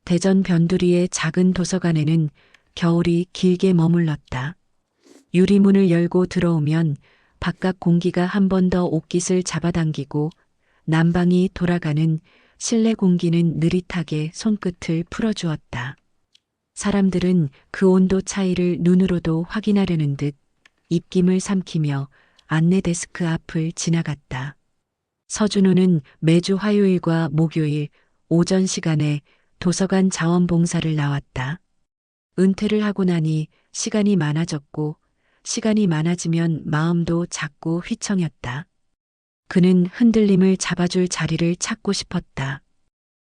대전 변두리의 작은 도서관에는 겨울이 길게 머물렀다. 유리문을 열고 들어오면 바깥 공기가 한 번 더 옷깃을 잡아당기고 난방이 돌아가는 실내 공기는 느릿하게 손끝을 풀어주었다. 사람들은 그 온도 차이를 눈으로도 확인하려는 듯 입김을 삼키며 안내 데스크 앞을 지나갔다. 서준호는 매주 화요일과 목요일 오전 시간에 도서관 자원봉사를 나왔다. 은퇴를 하고 나니 시간이 많아졌고 시간이 많아지면 마음도 자꾸 휘청였다. 그는 흔들림을 잡아줄 자리를 찾고 싶었다.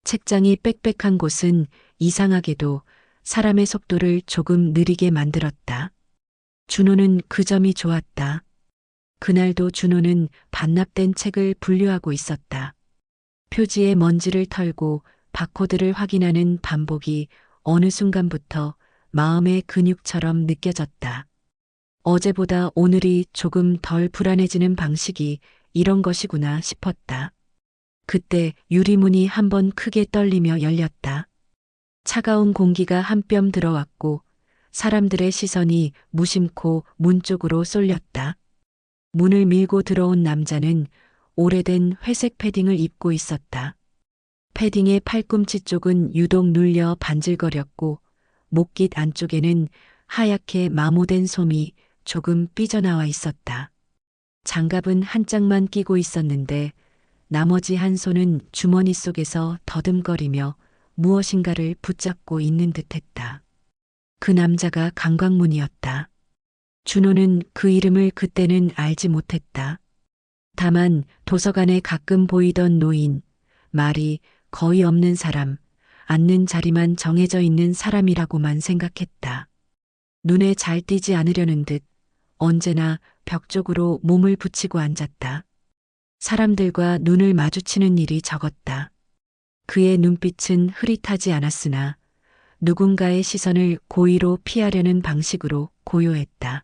책장이 빽빽한 곳은 이상하게도 사람의 속도를 조금 느리게 만들었다. 준호는 그 점이 좋았다. 그날도 준호는 반납된 책을 분류하고 있었다. 표지에 먼지를 털고 바코드를 확인하는 반복이 어느 순간부터 마음의 근육처럼 느껴졌다. 어제보다 오늘이 조금 덜 불안해지는 방식이 이런 것이구나 싶었다. 그때 유리문이 한번 크게 떨리며 열렸다. 차가운 공기가 한 뼘 들어왔고 사람들의 시선이 무심코 문 쪽으로 쏠렸다. 문을 밀고 들어온 남자는 오래된 회색 패딩을 입고 있었다. 패딩의 팔꿈치 쪽은 유독 눌려 반질거렸고 목깃 안쪽에는 하얗게 마모된 솜이 조금 삐져나와 있었다. 장갑은 한 짝만 끼고 있었는데 나머지 한 손은 주머니 속에서 더듬거리며 무엇인가를 붙잡고 있는 듯했다. 그 남자가 강광문이었다. 준호는 그 이름을 그때는 알지 못했다. 다만 도서관에 가끔 보이던 노인, 말이 거의 없는 사람, 앉는 자리만 정해져 있는 사람이라고만 생각했다. 눈에 잘 띄지 않으려는 듯 언제나 벽 쪽으로 몸을 붙이고 앉았다. 사람들과 눈을 마주치는 일이 적었다. 그의 눈빛은 흐릿하지 않았으나 누군가의 시선을 고의로 피하려는 방식으로 고요했다.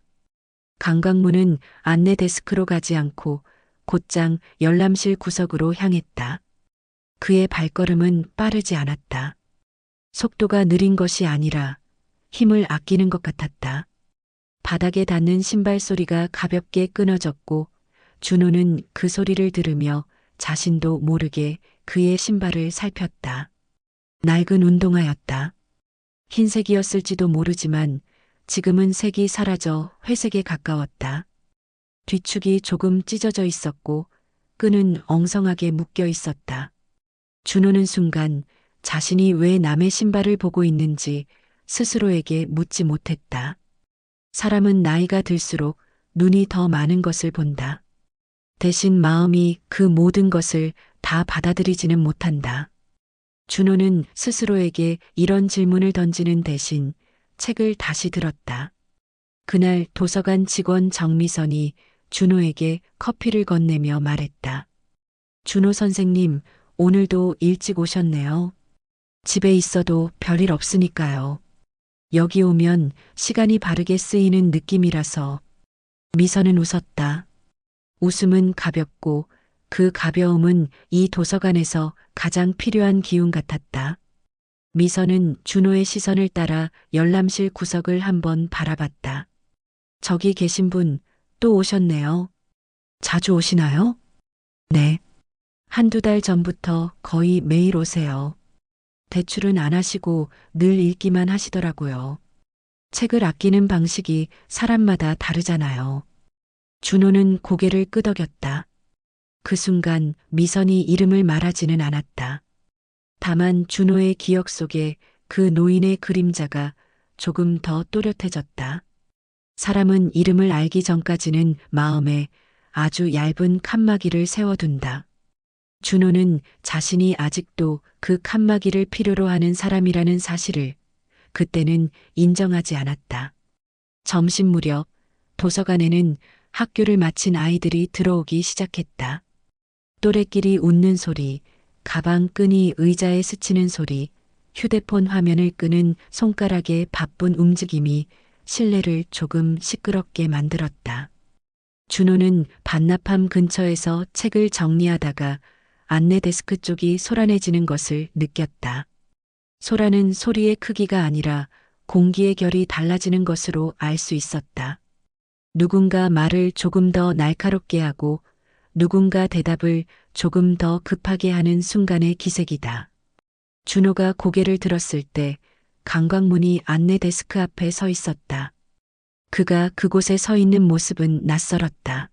강광문은 안내 데스크로 가지 않고 곧장 열람실 구석으로 향했다. 그의 발걸음은 빠르지 않았다. 속도가 느린 것이 아니라 힘을 아끼는 것 같았다. 바닥에 닿는 신발 소리가 가볍게 끊어졌고 준호는 그 소리를 들으며 자신도 모르게 그의 신발을 살폈다. 낡은 운동화였다. 흰색이었을지도 모르지만 지금은 색이 사라져 회색에 가까웠다. 뒤축이 조금 찢어져 있었고 끈은 엉성하게 묶여 있었다. 준호는 순간 자신이 왜 남의 신발을 보고 있는지 스스로에게 묻지 못했다. 사람은 나이가 들수록 눈이 더 많은 것을 본다. 대신 마음이 그 모든 것을 다 받아들이지는 못한다. 준호는 스스로에게 이런 질문을 던지는 대신 책을 다시 들었다. 그날 도서관 직원 정미선이 준호에게 커피를 건네며 말했다. 준호 선생님, 오늘도 일찍 오셨네요. 집에 있어도 별일 없으니까요. 여기 오면 시간이 바르게 쓰이는 느낌이라서. 미선은 웃었다. 웃음은 가볍고 그 가벼움은 이 도서관에서 가장 필요한 기운 같았다. 미선은 준호의 시선을 따라 열람실 구석을 한번 바라봤다. 저기 계신 분 또 오셨네요. 자주 오시나요? 네. 한두 달 전부터 거의 매일 오세요. 대출은 안 하시고 늘 읽기만 하시더라고요. 책을 아끼는 방식이 사람마다 다르잖아요. 준호는 고개를 끄덕였다. 그 순간 미선이 이름을 말하지는 않았다. 다만 준호의 기억 속에 그 노인의 그림자가 조금 더 또렷해졌다. 사람은 이름을 알기 전까지는 마음에 아주 얇은 칸막이를 세워둔다. 준호는 자신이 아직도 그 칸막이를 필요로 하는 사람이라는 사실을 그때는 인정하지 않았다. 점심 무렵 도서관에는 학교를 마친 아이들이 들어오기 시작했다. 또래끼리 웃는 소리, 가방 끈이 의자에 스치는 소리, 휴대폰 화면을 끄는 손가락의 바쁜 움직임이 실내를 조금 시끄럽게 만들었다. 준호는 반납함 근처에서 책을 정리하다가 안내 데스크 쪽이 소란해지는 것을 느꼈다. 소라는 소리의 크기가 아니라 공기의 결이 달라지는 것으로 알 수 있었다. 누군가 말을 조금 더 날카롭게 하고 누군가 대답을 조금 더 급하게 하는 순간의 기색이다. 준호가 고개를 들었을 때 강광문이 안내 데스크 앞에 서 있었다. 그가 그곳에 서 있는 모습은 낯설었다.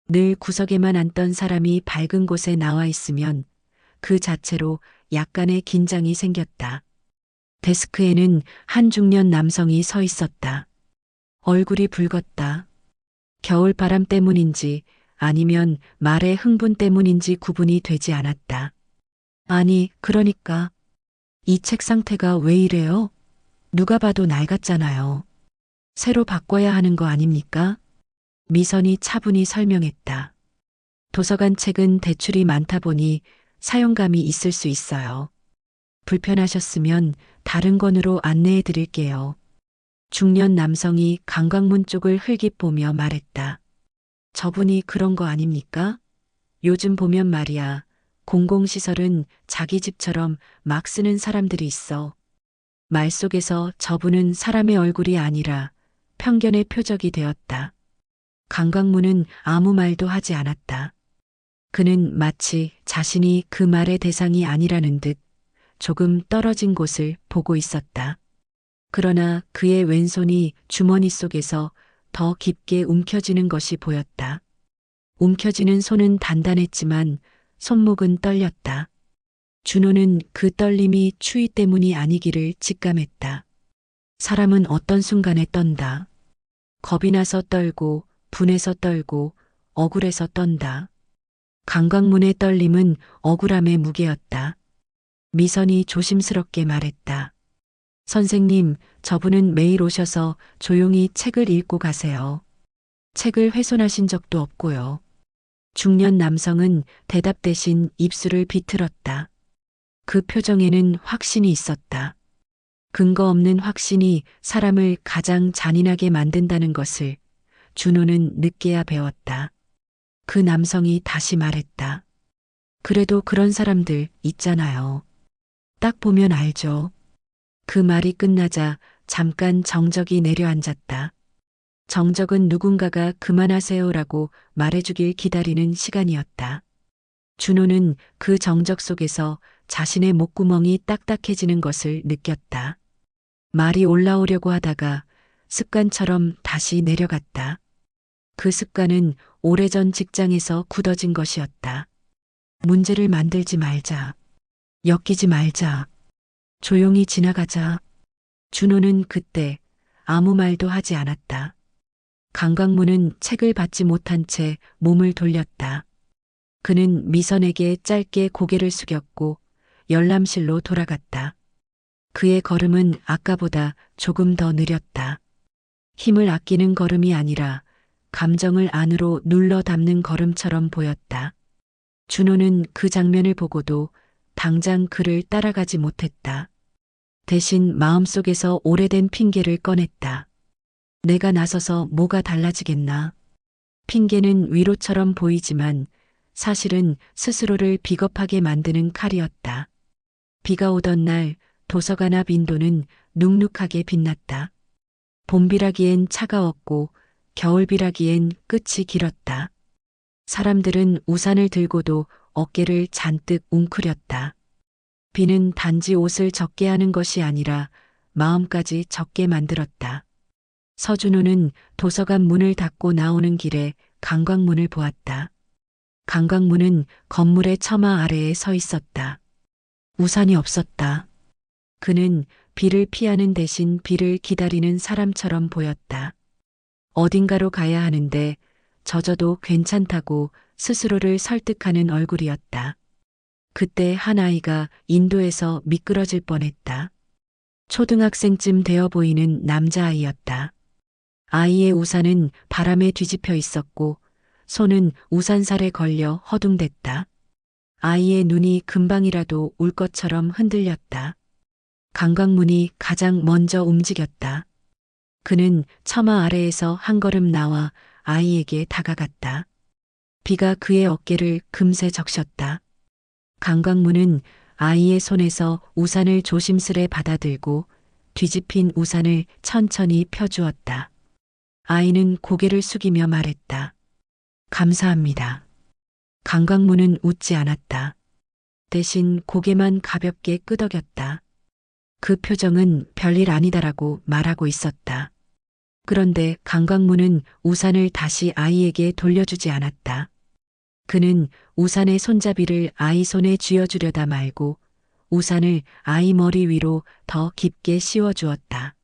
늘 구석에만 앉던 사람이 밝은 곳에 나와 있으면 그 자체로 약간의 긴장이 생겼다. 데스크에는 한 중년 남성이 서 있었다. 얼굴이 붉었다. 겨울 바람 때문인지 아니면 말의 흥분 때문인지 구분이 되지 않았다. 아니, 그러니까 이 책 상태가 왜 이래요? 누가 봐도 낡았잖아요. 새로 바꿔야 하는 거 아닙니까? 미선이 차분히 설명했다. 도서관 책은 대출이 많다 보니 사용감이 있을 수 있어요. 불편하셨으면 다른 권으로 안내해 드릴게요. 중년 남성이 강광문 쪽을 흘깃 보며 말했다. 저분이 그런 거 아닙니까? 요즘 보면 말이야. 공공시설은 자기 집처럼 막 쓰는 사람들이 있어. 말 속에서 저분은 사람의 얼굴이 아니라 편견의 표적이 되었다. 강광문은 아무 말도 하지 않았다. 그는 마치 자신이 그 말의 대상이 아니라는 듯 조금 떨어진 곳을 보고 있었다. 그러나 그의 왼손이 주머니 속에서 더 깊게 움켜쥐는 것이 보였다. 움켜쥐는 손은 단단했지만 손목은 떨렸다. 준호는 그 떨림이 추위 때문이 아니기를 직감했다. 사람은 어떤 순간에 떤다. 겁이 나서 떨고 분해서 떨고 억울해서 떤다. 강광문의 떨림은 억울함의 무게였다. 미선이 조심스럽게 말했다. 선생님, 저분은 매일 오셔서 조용히 책을 읽고 가세요. 책을 훼손하신 적도 없고요. 중년 남성은 대답 대신 입술을 비틀었다. 그 표정에는 확신이 있었다. 근거 없는 확신이 사람을 가장 잔인하게 만든다는 것을 준호는 늦게야 배웠다. 그 남성이 다시 말했다. 그래도 그런 사람들 있잖아요. 딱 보면 알죠. 그 말이 끝나자 잠깐 정적이 내려앉았다. 정적은 누군가가 그만하세요라고 말해주길 기다리는 시간이었다. 준호는 그 정적 속에서 자신의 목구멍이 딱딱해지는 것을 느꼈다. 말이 올라오려고 하다가 습관처럼 다시 내려갔다. 그 습관은 오래전 직장에서 굳어진 것이었다. 문제를 만들지 말자. 엮이지 말자. 조용히 지나가자. 준호는 그때 아무 말도 하지 않았다. 강광문은 책을 받지 못한 채 몸을 돌렸다. 그는 미선에게 짧게 고개를 숙였고 열람실로 돌아갔다. 그의 걸음은 아까보다 조금 더 느렸다. 힘을 아끼는 걸음이 아니라 감정을 안으로 눌러 담는 걸음처럼 보였다. 준호는 그 장면을 보고도 당장 그를 따라가지 못했다. 대신 마음속에서 오래된 핑계를 꺼냈다. 내가 나서서 뭐가 달라지겠나. 핑계는 위로처럼 보이지만 사실은 스스로를 비겁하게 만드는 칼이었다. 비가 오던 날 도서관 앞 인도는 눅눅하게 빛났다. 봄비라기엔 차가웠고 겨울비라기엔 끝이 길었다. 사람들은 우산을 들고도 어깨를 잔뜩 웅크렸다. 비는 단지 옷을 젖게 하는 것이 아니라 마음까지 젖게 만들었다. 서준호는 도서관 문을 닫고 나오는 길에 강광문을 보았다. 강광문은 건물의 처마 아래에 서 있었다. 우산이 없었다. 그는 비를 피하는 대신 비를 기다리는 사람처럼 보였다. 어딘가로 가야 하는데 젖어도 괜찮다고 스스로를 설득하는 얼굴이었다. 그때 한 아이가 인도에서 미끄러질 뻔했다. 초등학생쯤 되어 보이는 남자아이였다. 아이의 우산은 바람에 뒤집혀 있었고 손은 우산살에 걸려 허둥댔다. 아이의 눈이 금방이라도 울 것처럼 흔들렸다. 강광문이 가장 먼저 움직였다. 그는 처마 아래에서 한 걸음 나와 아이에게 다가갔다. 비가 그의 어깨를 금세 적셨다. 강광문은 아이의 손에서 우산을 조심스레 받아들고 뒤집힌 우산을 천천히 펴주었다. 아이는 고개를 숙이며 말했다. 감사합니다. 강강문은 웃지 않았다. 대신 고개만 가볍게 끄덕였다. 그 표정은 별일 아니다라고 말하고 있었다. 그런데 강강문은 우산을 다시 아이에게 돌려주지 않았다. 그는 우산의 손잡이를 아이 손에 쥐어주려다 말고 우산을 아이 머리 위로 더 깊게 씌워주었다.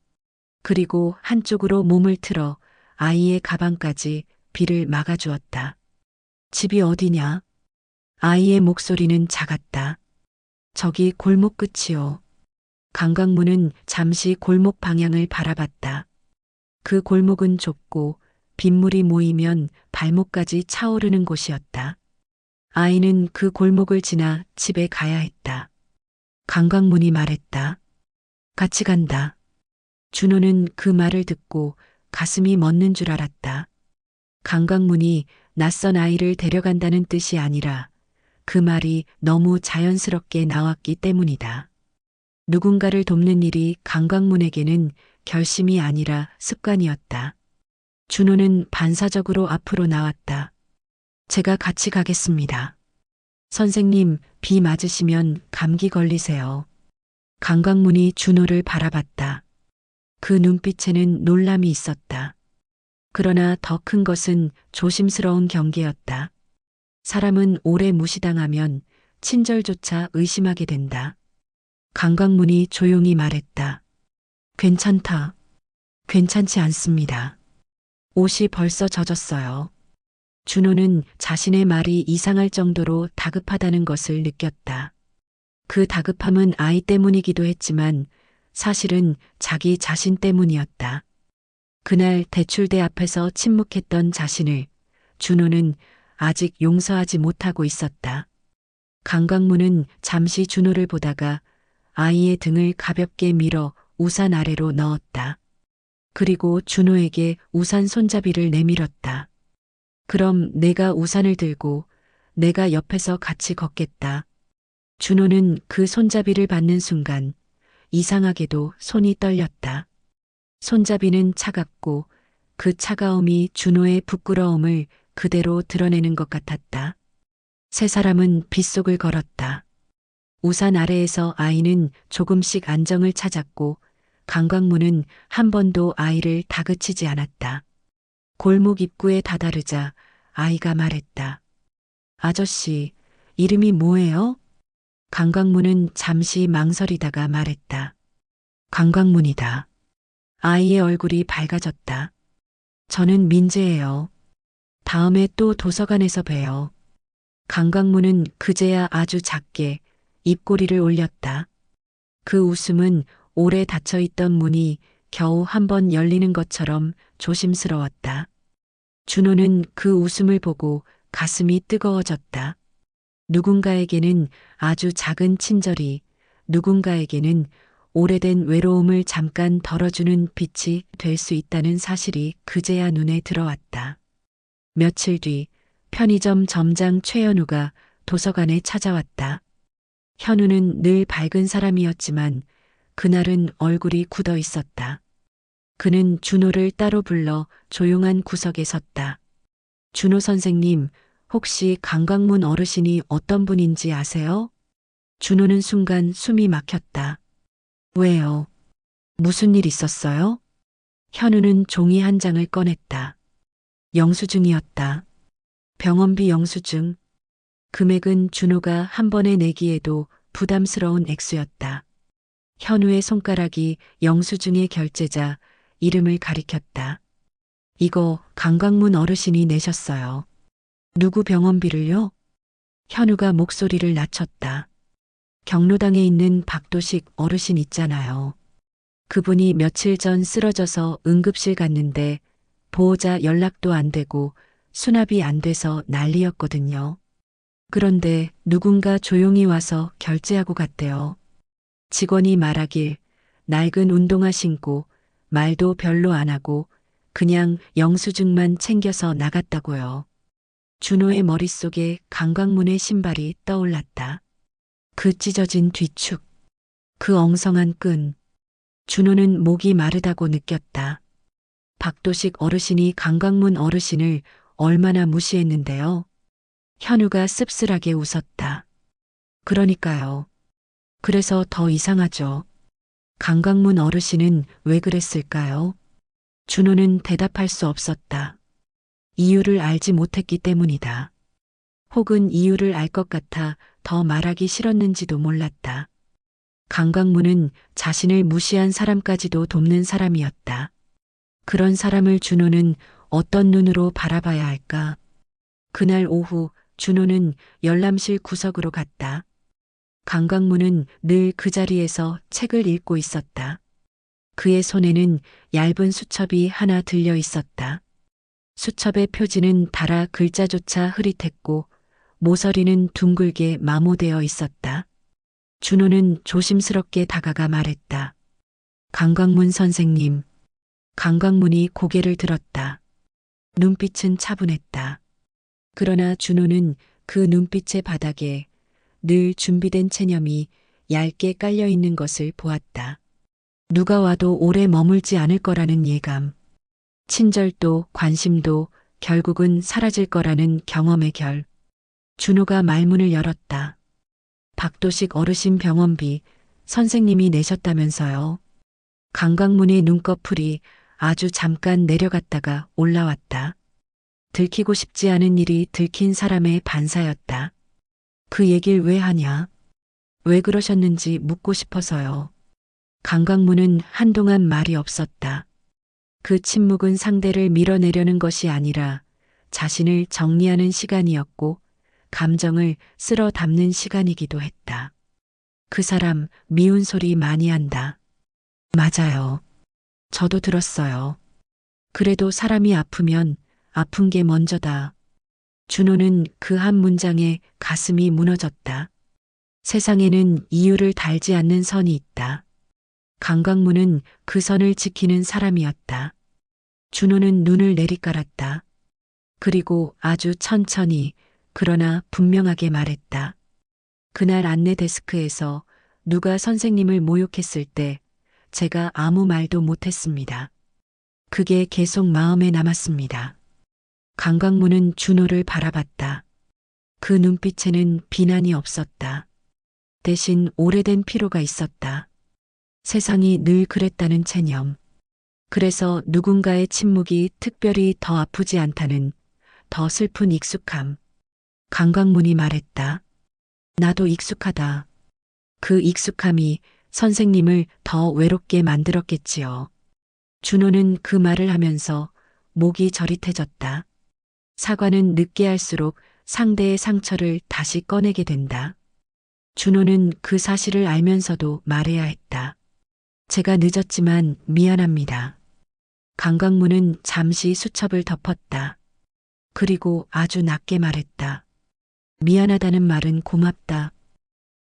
그리고 한쪽으로 몸을 틀어 아이의 가방까지 비를 막아주었다. 집이 어디냐? 아이의 목소리는 작았다. 저기 골목 끝이요. 강강문은 잠시 골목 방향을 바라봤다. 그 골목은 좁고 빗물이 모이면 발목까지 차오르는 곳이었다. 아이는 그 골목을 지나 집에 가야 했다. 강강문이 말했다. 같이 간다. 준호는 그 말을 듣고 가슴이 멎는 줄 알았다. 강강문이 낯선 아이를 데려간다는 뜻이 아니라 그 말이 너무 자연스럽게 나왔기 때문이다. 누군가를 돕는 일이 강강문에게는 결심이 아니라 습관이었다. 준호는 반사적으로 앞으로 나왔다. 제가 같이 가겠습니다. 선생님, 비 맞으시면 감기 걸리세요. 강강문이 준호를 바라봤다. 그 눈빛에는 놀람이 있었다. 그러나 더 큰 것은 조심스러운 경계였다. 사람은 오래 무시당하면 친절조차 의심하게 된다. 강강문이 조용히 말했다. 괜찮다. 괜찮지 않습니다. 옷이 벌써 젖었어요. 준호는 자신의 말이 이상할 정도로 다급하다는 것을 느꼈다. 그 다급함은 아이 때문이기도 했지만 사실은 자기 자신 때문이었다. 그날 대출대 앞에서 침묵했던 자신을 준호는 아직 용서하지 못하고 있었다. 강강문은 잠시 준호를 보다가 아이의 등을 가볍게 밀어 우산 아래로 넣었다. 그리고 준호에게 우산 손잡이를 내밀었다. 그럼 내가 우산을 들고 내가 옆에서 같이 걷겠다. 준호는 그 손잡이를 받는 순간 이상하게도 손이 떨렸다. 손잡이는 차갑고 그 차가움이 준호의 부끄러움을 그대로 드러내는 것 같았다. 세 사람은 빗속을 걸었다. 우산 아래에서 아이는 조금씩 안정을 찾았고 강강문은 한 번도 아이를 다그치지 않았다. 골목 입구에 다다르자 아이가 말했다. 아저씨, 이름이 뭐예요? 강강문은 잠시 망설이다가 말했다. 강강문이다. 아이의 얼굴이 밝아졌다. 저는 민재예요. 다음에 또 도서관에서 봬요. 강강문은 그제야 아주 작게 입꼬리를 올렸다. 그 웃음은 오래 닫혀있던 문이 겨우 한 번 열리는 것처럼 조심스러웠다. 준호는 그 웃음을 보고 가슴이 뜨거워졌다. 누군가에게는 아주 작은 친절이, 누군가에게는 오래된 외로움을 잠깐 덜어주는 빛이 될 수 있다는 사실이 그제야 눈에 들어왔다. 며칠 뒤 편의점 점장 최현우가 도서관에 찾아왔다. 현우는 늘 밝은 사람이었지만 그날은 얼굴이 굳어 있었다. 그는 준호를 따로 불러 조용한 구석에 섰다. 준호 선생님, 혹시 강강문 어르신이 어떤 분인지 아세요? 준호는 순간 숨이 막혔다. 왜요? 무슨 일 있었어요? 현우는 종이 한 장을 꺼냈다. 영수증이었다. 병원비 영수증. 금액은 준호가 한 번에 내기에도 부담스러운 액수였다. 현우의 손가락이 영수증의 결제자 이름을 가리켰다. 이거 강강문 어르신이 내셨어요. 누구 병원비를요? 현우가 목소리를 낮췄다. 경로당에 있는 박도식 어르신 있잖아요. 그분이 며칠 전 쓰러져서 응급실 갔는데 보호자 연락도 안 되고 수납이 안 돼서 난리였거든요. 그런데 누군가 조용히 와서 결제하고 갔대요. 직원이 말하길 낡은 운동화 신고 말도 별로 안 하고 그냥 영수증만 챙겨서 나갔다고요. 준호의 머릿속에 강강문의 신발이 떠올랐다. 그 찢어진 뒤축, 그 엉성한 끈. 준호는 목이 마르다고 느꼈다. 박도식 어르신이 강강문 어르신을 얼마나 무시했는데요. 현우가 씁쓸하게 웃었다. 그러니까요. 그래서 더 이상하죠. 강강문 어르신은 왜 그랬을까요? 준호는 대답할 수 없었다. 이유를 알지 못했기 때문이다. 혹은 이유를 알 것 같아 더 말하기 싫었는지도 몰랐다. 강강문은 자신을 무시한 사람까지도 돕는 사람이었다. 그런 사람을 준호는 어떤 눈으로 바라봐야 할까? 그날 오후 준호는 열람실 구석으로 갔다. 강강문은 늘 그 자리에서 책을 읽고 있었다. 그의 손에는 얇은 수첩이 하나 들려 있었다. 수첩의 표지는 달아 글자조차 흐릿했고 모서리는 둥글게 마모되어 있었다. 준호는 조심스럽게 다가가 말했다. 강강문 선생님. 강강문이 고개를 들었다. 눈빛은 차분했다. 그러나 준호는 그 눈빛의 바닥에 늘 준비된 체념이 얇게 깔려 있는 것을 보았다. 누가 와도 오래 머물지 않을 거라는 예감. 친절도 관심도 결국은 사라질 거라는 경험의 결. 준호가 말문을 열었다. 박도식 어르신 병원비 선생님이 내셨다면서요. 강강문의 눈꺼풀이 아주 잠깐 내려갔다가 올라왔다. 들키고 싶지 않은 일이 들킨 사람의 반사였다. 그 얘길 왜 하냐? 왜 그러셨는지 묻고 싶어서요. 강강문은 한동안 말이 없었다. 그 침묵은 상대를 밀어내려는 것이 아니라 자신을 정리하는 시간이었고 감정을 쓸어 담는 시간이기도 했다. 그 사람 미운 소리 많이 한다. 맞아요. 저도 들었어요. 그래도 사람이 아프면 아픈 게 먼저다. 준호는 그 한 문장에 가슴이 무너졌다. 세상에는 이유를 달지 않는 선이 있다. 강강문은 그 선을 지키는 사람이었다. 준호는 눈을 내리깔았다. 그리고 아주 천천히 그러나 분명하게 말했다. 그날 안내 데스크에서 누가 선생님을 모욕했을 때 제가 아무 말도 못했습니다. 그게 계속 마음에 남았습니다. 강강문은 준호를 바라봤다. 그 눈빛에는 비난이 없었다. 대신 오래된 피로가 있었다. 세상이 늘 그랬다는 체념. 그래서 누군가의 침묵이 특별히 더 아프지 않다는 더 슬픈 익숙함. 강강문이 말했다. 나도 익숙하다. 그 익숙함이 선생님을 더 외롭게 만들었겠지요. 준호는 그 말을 하면서 목이 저릿해졌다. 사과는 늦게 할수록 상대의 상처를 다시 꺼내게 된다. 준호는 그 사실을 알면서도 말해야 했다. 제가 늦었지만 미안합니다. 강강문은 잠시 수첩을 덮었다. 그리고 아주 낮게 말했다. 미안하다는 말은 고맙다.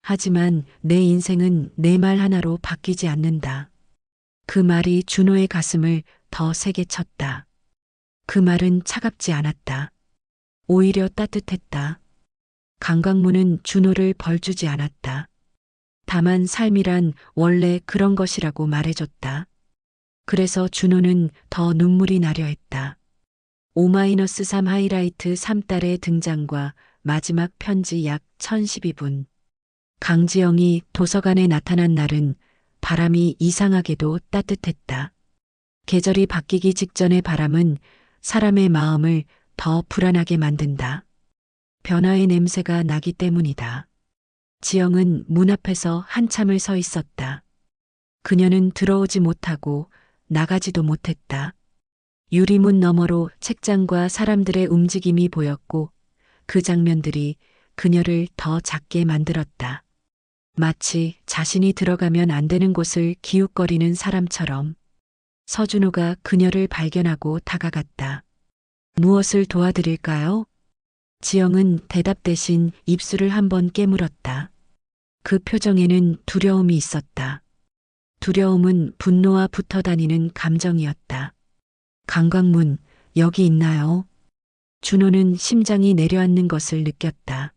하지만 내 인생은 내 말 하나로 바뀌지 않는다. 그 말이 준호의 가슴을 더 세게 쳤다. 그 말은 차갑지 않았다. 오히려 따뜻했다. 강강문은 준호를 벌주지 않았다. 다만 삶이란 원래 그런 것이라고 말해줬다. 그래서 준호는 더 눈물이 나려 했다. 5-3 하이라이트 3달의 등장과 마지막 편지 약 1012분. 강지영이 도서관에 나타난 날은 바람이 이상하게도 따뜻했다. 계절이 바뀌기 직전의 바람은 사람의 마음을 더 불안하게 만든다. 변화의 냄새가 나기 때문이다. 지영은 문 앞에서 한참을 서 있었다. 그녀는 들어오지 못하고 나가지도 못했다. 유리문 너머로 책장과 사람들의 움직임이 보였고 그 장면들이 그녀를 더 작게 만들었다. 마치 자신이 들어가면 안 되는 곳을 기웃거리는 사람처럼. 서준호가 그녀를 발견하고 다가갔다. 무엇을 도와드릴까요? 지영은 대답 대신 입술을 한번 깨물었다. 그 표정에는 두려움이 있었다. 두려움은 분노와 붙어 다니는 감정이었다. 강강문, 여기 있나요? 준호는 심장이 내려앉는 것을 느꼈다.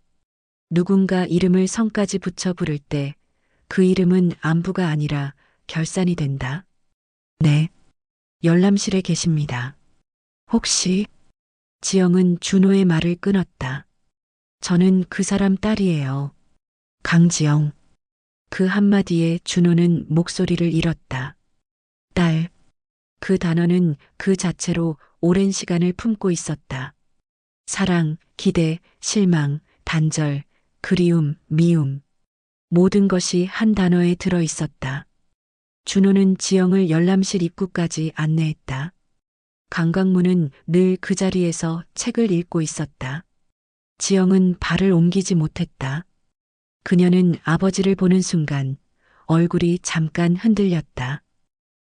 누군가 이름을 성까지 붙여 부를 때 그 이름은 안부가 아니라 결산이 된다. 네. 열람실에 계십니다. 혹시? 지영은 준호의 말을 끊었다. 저는 그 사람 딸이에요. 강지영. 그 한마디에 준호는 목소리를 잃었다. 딸. 그 단어는 그 자체로 오랜 시간을 품고 있었다. 사랑, 기대, 실망, 단절, 그리움, 미움. 모든 것이 한 단어에 들어 있었다. 준호는 지영을 열람실 입구까지 안내했다. 강강문은 늘 그 자리에서 책을 읽고 있었다. 지영은 발을 옮기지 못했다. 그녀는 아버지를 보는 순간 얼굴이 잠깐 흔들렸다.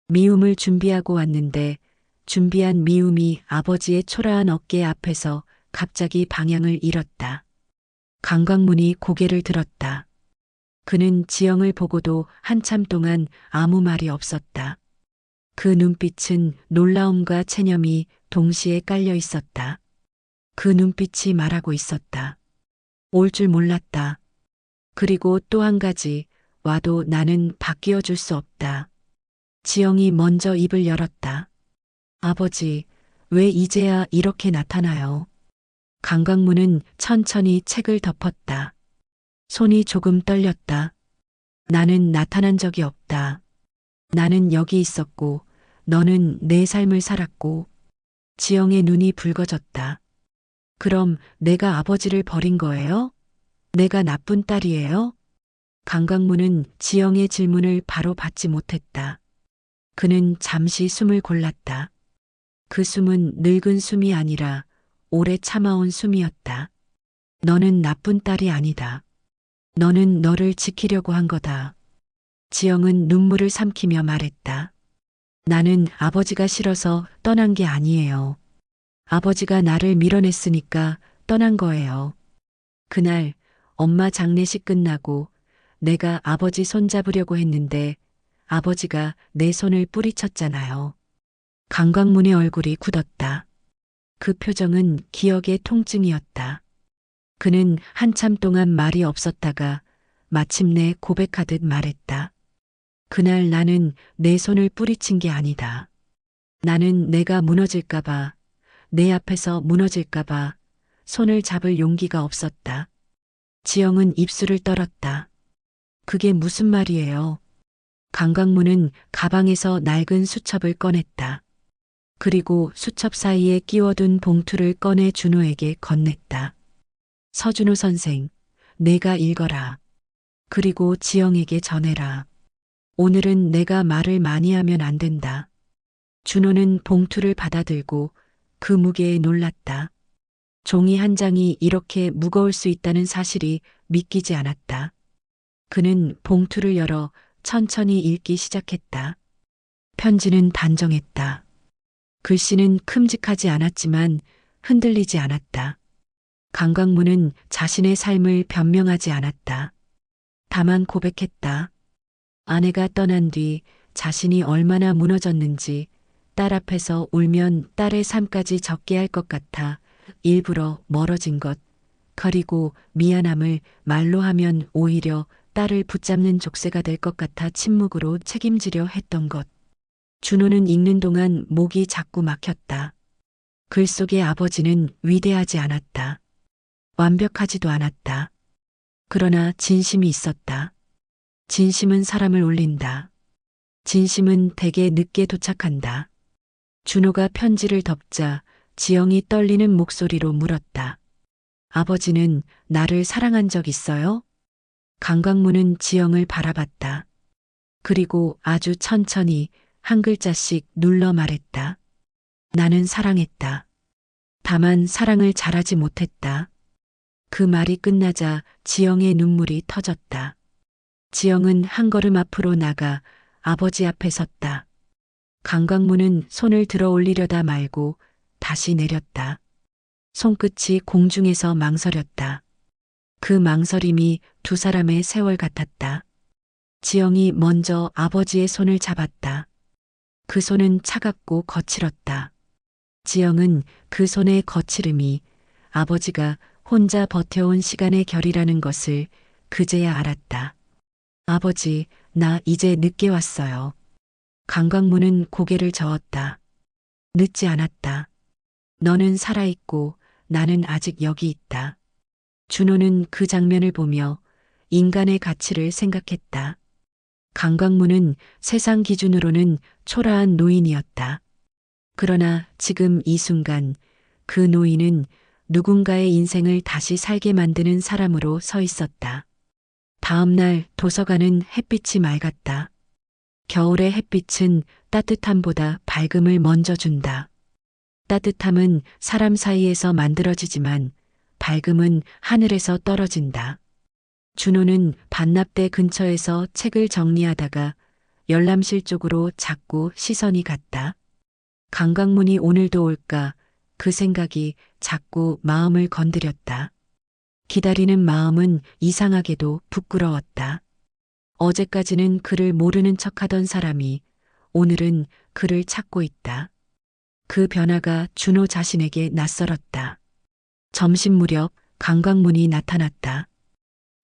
미움을 준비하고 왔는데 준비한 미움이 아버지의 초라한 어깨 앞에서 갑자기 방향을 잃었다. 강강문이 고개를 들었다. 그는 지영을 보고도 한참 동안 아무 말이 없었다. 그 눈빛은 놀라움과 체념이 동시에 깔려 있었다. 그 눈빛이 말하고 있었다. 올 줄 몰랐다. 그리고 또 한 가지, 와도 나는 바뀌어 줄 수 없다. 지영이 먼저 입을 열었다. 아버지, 왜 이제야 이렇게 나타나요? 강강문은 천천히 책을 덮었다. 손이 조금 떨렸다. 나는 나타난 적이 없다. 나는 여기 있었고, 너는 내 삶을 살았고. 지영의 눈이 붉어졌다. 그럼 내가 아버지를 버린 거예요? 내가 나쁜 딸이에요? 강강문은 지영의 질문을 바로 받지 못했다. 그는 잠시 숨을 골랐다. 그 숨은 늙은 숨이 아니라 오래 참아온 숨이었다. 너는 나쁜 딸이 아니다. 너는 너를 지키려고 한 거다. 지영은 눈물을 삼키며 말했다. 나는 아버지가 싫어서 떠난 게 아니에요. 아버지가 나를 밀어냈으니까 떠난 거예요. 그날 엄마 장례식 끝나고 내가 아버지 손 잡으려고 했는데 아버지가 내 손을 뿌리쳤잖아요. 강광문의 얼굴이 굳었다. 그 표정은 기억의 통증이었다. 그는 한참 동안 말이 없었다가 마침내 고백하듯 말했다. 그날 나는 내 손을 뿌리친 게 아니다. 나는 내가 무너질까봐, 내 앞에서 무너질까봐 손을 잡을 용기가 없었다. 지영은 입술을 떨었다. 그게 무슨 말이에요? 강강문은 가방에서 낡은 수첩을 꺼냈다. 그리고 수첩 사이에 끼워둔 봉투를 꺼내 준호에게 건넸다. 서준호 선생, 내가 읽어라. 그리고 지영에게 전해라. 오늘은 내가 말을 많이 하면 안 된다. 준호는 봉투를 받아들고 그 무게에 놀랐다. 종이 한 장이 이렇게 무거울 수 있다는 사실이 믿기지 않았다. 그는 봉투를 열어 천천히 읽기 시작했다. 편지는 단정했다. 글씨는 큼직하지 않았지만 흔들리지 않았다. 강강문은 자신의 삶을 변명하지 않았다. 다만 고백했다. 아내가 떠난 뒤 자신이 얼마나 무너졌는지 딸 앞에서 울면 딸의 삶까지 적게 할 것 같아 일부러 멀어진 것, 그리고 미안함을 말로 하면 오히려 딸을 붙잡는 족쇄가 될 것 같아 침묵으로 책임지려 했던 것. 준호는 읽는 동안 목이 자꾸 막혔다. 글 속의 아버지는 위대하지 않았다. 완벽하지도 않았다. 그러나 진심이 있었다. 진심은 사람을 울린다. 진심은 대개 늦게 도착한다. 준호가 편지를 덮자 지영이 떨리는 목소리로 물었다. 아버지는 나를 사랑한 적 있어요? 강강문은 지영을 바라봤다. 그리고 아주 천천히 한 글자씩 눌러 말했다. 나는 사랑했다. 다만 사랑을 잘하지 못했다. 그 말이 끝나자 지영의 눈물이 터졌다. 지영은 한 걸음 앞으로 나가 아버지 앞에 섰다. 강강문은 손을 들어 올리려다 말고 다시 내렸다. 손끝이 공중에서 망설였다. 그 망설임이 두 사람의 세월 같았다. 지영이 먼저 아버지의 손을 잡았다. 그 손은 차갑고 거칠었다. 지영은 그 손의 거칠음이 아버지가 혼자 버텨온 시간의 결이라는 것을 그제야 알았다. 아버지, 나 이제 늦게 왔어요. 강광무는 고개를 저었다. 늦지 않았다. 너는 살아있고 나는 아직 여기 있다. 준호는 그 장면을 보며 인간의 가치를 생각했다. 강광무는 세상 기준으로는 초라한 노인이었다. 그러나 지금 이 순간 그 노인은 누군가의 인생을 다시 살게 만드는 사람으로 서 있었다. 다음 날 도서관은 햇빛이 맑았다. 겨울의 햇빛은 따뜻함보다 밝음을 먼저 준다. 따뜻함은 사람 사이에서 만들어지지만 밝음은 하늘에서 떨어진다. 준호는 반납대 근처에서 책을 정리하다가 열람실 쪽으로 자꾸 시선이 갔다. 강강문이 오늘도 올까 그 생각이 자꾸 마음을 건드렸다. 기다리는 마음은 이상하게도 부끄러웠다. 어제까지는 그를 모르는 척하던 사람이 오늘은 그를 찾고 있다. 그 변화가 준호 자신에게 낯설었다. 점심 무렵 강광문이 나타났다.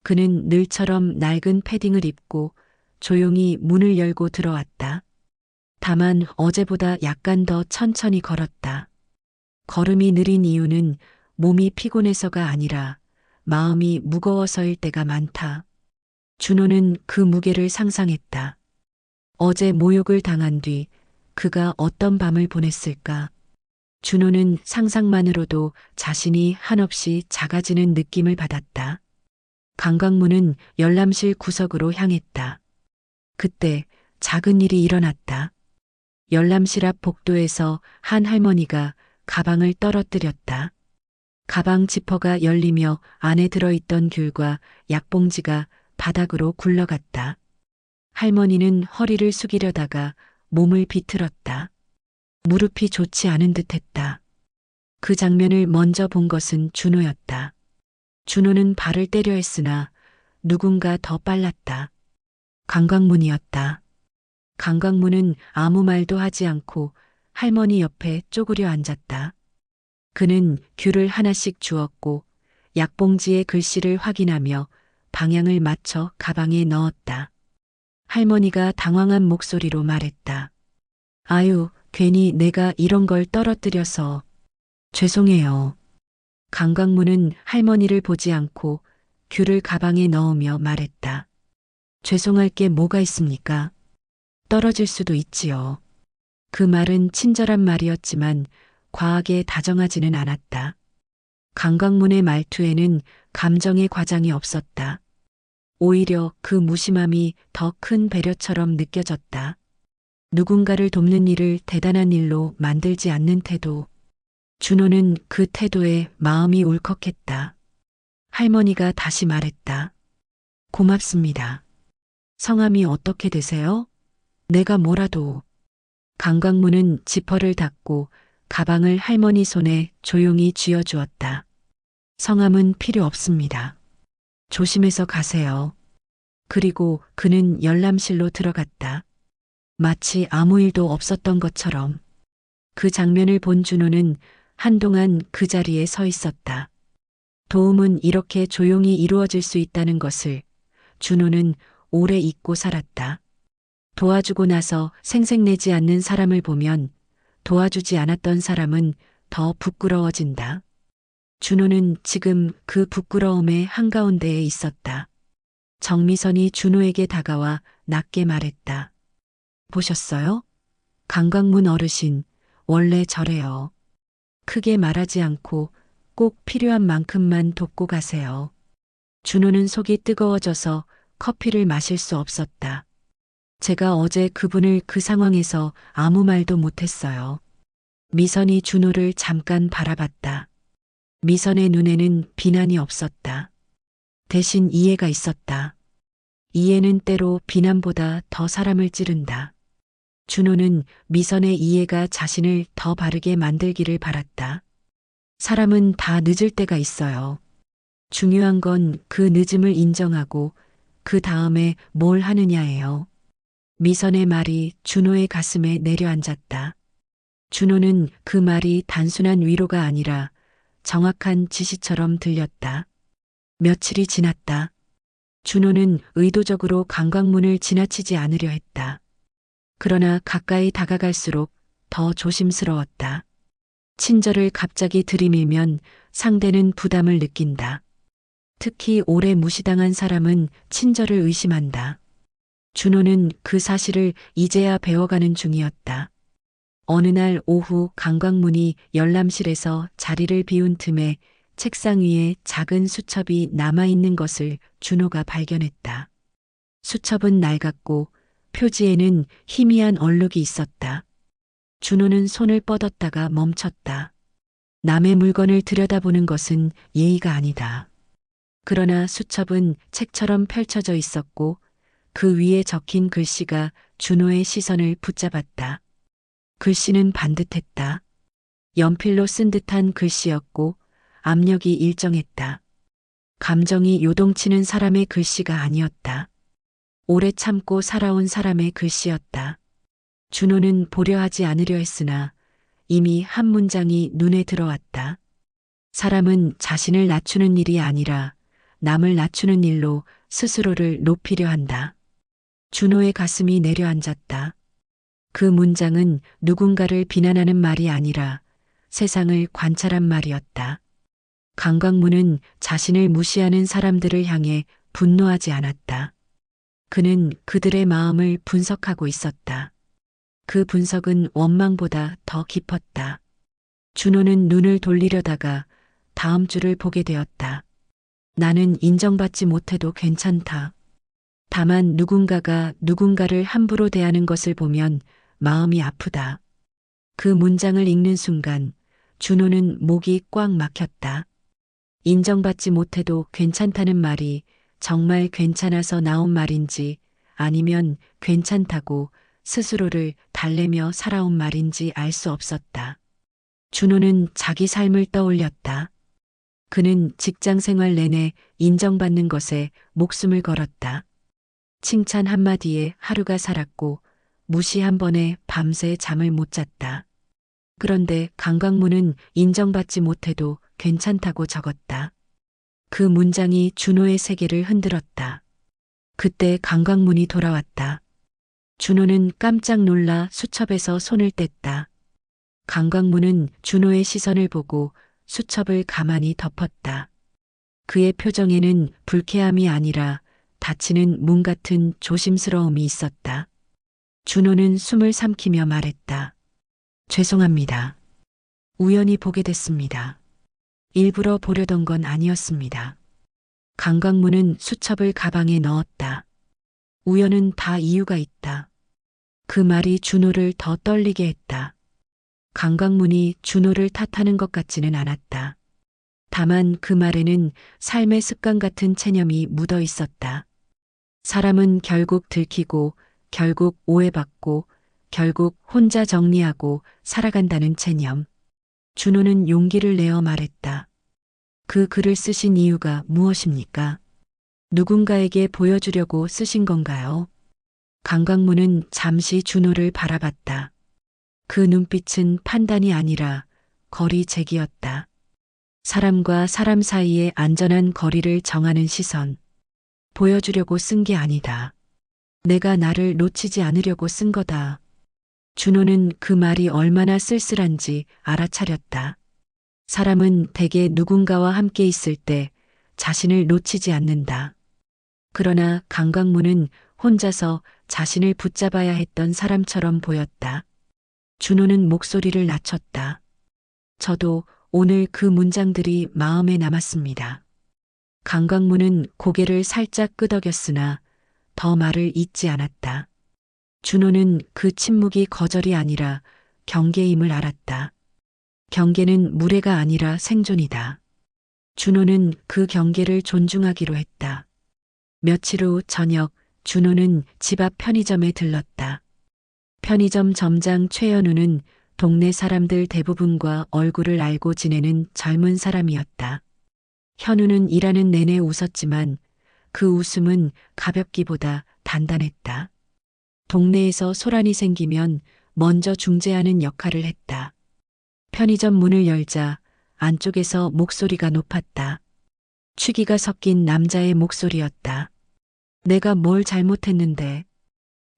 그는 늘처럼 낡은 패딩을 입고 조용히 문을 열고 들어왔다. 다만 어제보다 약간 더 천천히 걸었다. 걸음이 느린 이유는 몸이 피곤해서가 아니라 마음이 무거워서일 때가 많다. 준호는 그 무게를 상상했다. 어제 모욕을 당한 뒤 그가 어떤 밤을 보냈을까? 준호는 상상만으로도 자신이 한없이 작아지는 느낌을 받았다. 강광문은 열람실 구석으로 향했다. 그때 작은 일이 일어났다. 열람실 앞 복도에서 한 할머니가 가방을 떨어뜨렸다. 가방 지퍼가 열리며 안에 들어있던 귤과 약봉지가 바닥으로 굴러갔다. 할머니는 허리를 숙이려다가 몸을 비틀었다. 무릎이 좋지 않은 듯했다. 그 장면을 먼저 본 것은 준호였다. 준호는 발을 때려 했으나 누군가 더 빨랐다. 강광문이었다. 강광문은 아무 말도 하지 않고 할머니 옆에 쪼그려 앉았다. 그는 귤을 하나씩 주었고 약봉지의 글씨를 확인하며 방향을 맞춰 가방에 넣었다. 할머니가 당황한 목소리로 말했다. 아유, 괜히 내가 이런 걸 떨어뜨려서 죄송해요. 강광문은 할머니를 보지 않고 귤을 가방에 넣으며 말했다. 죄송할 게 뭐가 있습니까? 떨어질 수도 있지요. 그 말은 친절한 말이었지만 과하게 다정하지는 않았다. 강광문의 말투에는 감정의 과장이 없었다. 오히려 그 무심함이 더 큰 배려처럼 느껴졌다. 누군가를 돕는 일을 대단한 일로 만들지 않는 태도. 준호는 그 태도에 마음이 울컥했다. 할머니가 다시 말했다. 고맙습니다. 성함이 어떻게 되세요? 내가 뭐라도. 강광문은 지퍼를 닫고 가방을 할머니 손에 조용히 쥐어주었다. 성함은 필요 없습니다. 조심해서 가세요. 그리고 그는 열람실로 들어갔다. 마치 아무 일도 없었던 것처럼. 그 장면을 본 준호는 한동안 그 자리에 서 있었다. 도움은 이렇게 조용히 이루어질 수 있다는 것을 준호는 오래 잊고 살았다. 도와주고 나서 생색내지 않는 사람을 보면 도와주지 않았던 사람은 더 부끄러워진다. 준호는 지금 그 부끄러움의 한가운데에 있었다. 정미선이 준호에게 다가와 낮게 말했다. 보셨어요? 강광문 어르신, 원래 저래요. 크게 말하지 않고 꼭 필요한 만큼만 돕고 가세요. 준호는 속이 뜨거워져서 커피를 마실 수 없었다. 제가 어제 그분을 그 상황에서 아무 말도 못했어요. 미선이 준호를 잠깐 바라봤다. 미선의 눈에는 비난이 없었다. 대신 이해가 있었다. 이해는 때로 비난보다 더 사람을 찌른다. 준호는 미선의 이해가 자신을 더 바르게 만들기를 바랐다. 사람은 다 늦을 때가 있어요. 중요한 건 그 늦음을 인정하고 그 다음에 뭘 하느냐예요. 미선의 말이 준호의 가슴에 내려앉았다. 준호는 그 말이 단순한 위로가 아니라 정확한 지시처럼 들렸다. 며칠이 지났다. 준호는 의도적으로 관광문을 지나치지 않으려 했다. 그러나 가까이 다가갈수록 더 조심스러웠다. 친절을 갑자기 들이밀면 상대는 부담을 느낀다. 특히 오래 무시당한 사람은 친절을 의심한다. 준호는 그 사실을 이제야 배워가는 중이었다. 어느 날 오후 관광문이 열람실에서 자리를 비운 틈에 책상 위에 작은 수첩이 남아있는 것을 준호가 발견했다. 수첩은 낡았고 표지에는 희미한 얼룩이 있었다. 준호는 손을 뻗었다가 멈췄다. 남의 물건을 들여다보는 것은 예의가 아니다. 그러나 수첩은 책처럼 펼쳐져 있었고 그 위에 적힌 글씨가 준호의 시선을 붙잡았다. 글씨는 반듯했다. 연필로 쓴 듯한 글씨였고 압력이 일정했다. 감정이 요동치는 사람의 글씨가 아니었다. 오래 참고 살아온 사람의 글씨였다. 준호는 보려 하지 않으려 했으나 이미 한 문장이 눈에 들어왔다. 사람은 자신을 낮추는 일이 아니라 남을 낮추는 일로 스스로를 높이려 한다. 준호의 가슴이 내려앉았다. 그 문장은 누군가를 비난하는 말이 아니라 세상을 관찰한 말이었다. 강광문은 자신을 무시하는 사람들을 향해 분노하지 않았다. 그는 그들의 마음을 분석하고 있었다. 그 분석은 원망보다 더 깊었다. 준호는 눈을 돌리려다가 다음 줄을 보게 되었다. 나는 인정받지 못해도 괜찮다. 다만 누군가가 누군가를 함부로 대하는 것을 보면 마음이 아프다. 그 문장을 읽는 순간 준호는 목이 꽉 막혔다. 인정받지 못해도 괜찮다는 말이 정말 괜찮아서 나온 말인지 아니면 괜찮다고 스스로를 달래며 살아온 말인지 알 수 없었다. 준호는 자기 삶을 떠올렸다. 그는 직장 생활 내내 인정받는 것에 목숨을 걸었다. 칭찬 한마디에 하루가 살았고 무시 한 번에 밤새 잠을 못 잤다. 그런데 강광문은 인정받지 못해도 괜찮다고 적었다. 그 문장이 준호의 세계를 흔들었다. 그때 강광문이 돌아왔다. 준호는 깜짝 놀라 수첩에서 손을 뗐다. 강광문은 준호의 시선을 보고 수첩을 가만히 덮었다. 그의 표정에는 불쾌함이 아니라 닫히는 문 같은 조심스러움이 있었다. 준호는 숨을 삼키며 말했다. 죄송합니다. 우연히 보게 됐습니다. 일부러 보려던 건 아니었습니다. 강광문은 수첩을 가방에 넣었다. 우연은 다 이유가 있다. 그 말이 준호를 더 떨리게 했다. 강광문이 준호를 탓하는 것 같지는 않았다. 다만 그 말에는 삶의 습관 같은 체념이 묻어 있었다. 사람은 결국 들키고 결국 오해받고 결국 혼자 정리하고 살아간다는 체념. 준호는 용기를 내어 말했다. 그 글을 쓰신 이유가 무엇입니까? 누군가에게 보여주려고 쓰신 건가요? 강광문은 잠시 준호를 바라봤다. 그 눈빛은 판단이 아니라 거리 제기였다. 사람과 사람 사이의 안전한 거리를 정하는 시선. 보여주려고 쓴 게 아니다. 내가 나를 놓치지 않으려고 쓴 거다. 준호는 그 말이 얼마나 쓸쓸한지 알아차렸다. 사람은 대개 누군가와 함께 있을 때 자신을 놓치지 않는다. 그러나 강광문은 혼자서 자신을 붙잡아야 했던 사람처럼 보였다. 준호는 목소리를 낮췄다. 저도 오늘 그 문장들이 마음에 남았습니다. 강광문은 고개를 살짝 끄덕였으나 더 말을 잇지 않았다. 준호는 그 침묵이 거절이 아니라 경계임을 알았다. 경계는 무례가 아니라 생존이다. 준호는 그 경계를 존중하기로 했다. 며칠 후 저녁 준호는 집 앞 편의점에 들렀다. 편의점 점장 최연우는 동네 사람들 대부분과 얼굴을 알고 지내는 젊은 사람이었다. 현우는 일하는 내내 웃었지만 그 웃음은 가볍기보다 단단했다. 동네에서 소란이 생기면 먼저 중재하는 역할을 했다. 편의점 문을 열자 안쪽에서 목소리가 높았다. 취기가 섞인 남자의 목소리였다. 내가 뭘 잘못했는데.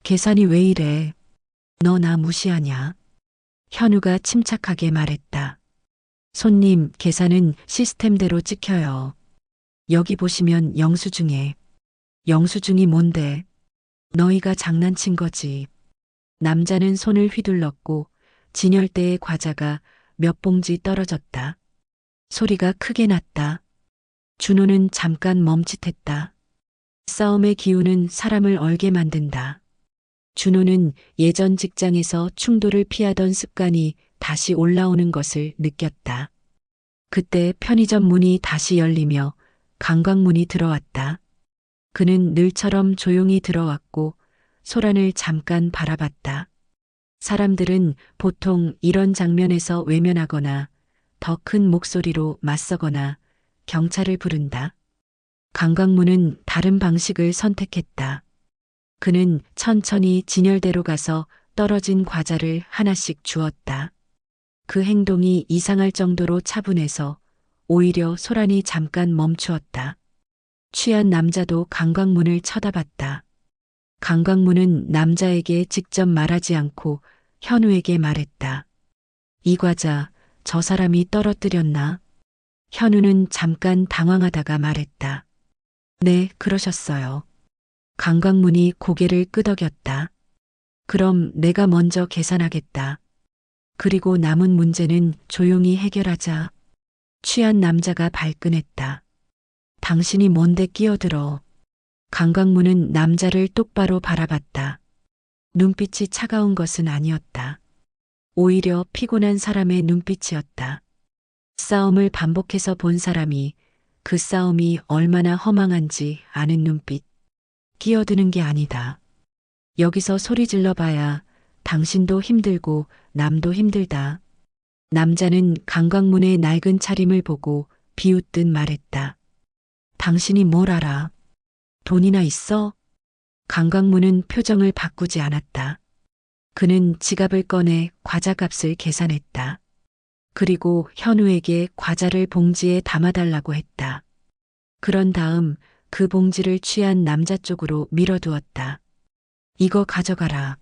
계산이 왜 이래? 너 나 무시하냐? 현우가 침착하게 말했다. 손님, 계산은 시스템대로 찍혀요. 여기 보시면 영수증에. 영수증이 뭔데? 너희가 장난친 거지. 남자는 손을 휘둘렀고 진열대의 과자가 몇 봉지 떨어졌다. 소리가 크게 났다. 준호는 잠깐 멈칫했다. 싸움의 기운은 사람을 얼게 만든다. 준호는 예전 직장에서 충돌을 피하던 습관이 다시 올라오는 것을 느꼈다. 그때 편의점 문이 다시 열리며 강광문이 들어왔다. 그는 늘처럼 조용히 들어왔고 소란을 잠깐 바라봤다. 사람들은 보통 이런 장면에서 외면하거나 더 큰 목소리로 맞서거나 경찰을 부른다. 강광문은 다른 방식을 선택했다. 그는 천천히 진열대로 가서 떨어진 과자를 하나씩 주었다. 그 행동이 이상할 정도로 차분해서 오히려 소란이 잠깐 멈추었다. 취한 남자도 강광문을 쳐다봤다. 강광문은 남자에게 직접 말하지 않고 현우에게 말했다. 이 과자 저 사람이 떨어뜨렸나? 현우는 잠깐 당황하다가 말했다. 네, 그러셨어요. 강광문이 고개를 끄덕였다. 그럼 내가 먼저 계산하겠다. 그리고 남은 문제는 조용히 해결하자. 취한 남자가 발끈했다. 당신이 뭔데 끼어들어. 강광문은 남자를 똑바로 바라봤다. 눈빛이 차가운 것은 아니었다. 오히려 피곤한 사람의 눈빛이었다. 싸움을 반복해서 본 사람이 그 싸움이 얼마나 허망한지 아는 눈빛. 끼어드는 게 아니다. 여기서 소리 질러봐야 당신도 힘들고 남도 힘들다. 남자는 강광문의 낡은 차림을 보고 비웃듯 말했다. 당신이 뭘 알아? 돈이나 있어? 강광문은 표정을 바꾸지 않았다. 그는 지갑을 꺼내 과자값을 계산했다. 그리고 현우에게 과자를 봉지에 담아달라고 했다. 그런 다음 그 봉지를 취한 남자 쪽으로 밀어두었다. 이거 가져가라.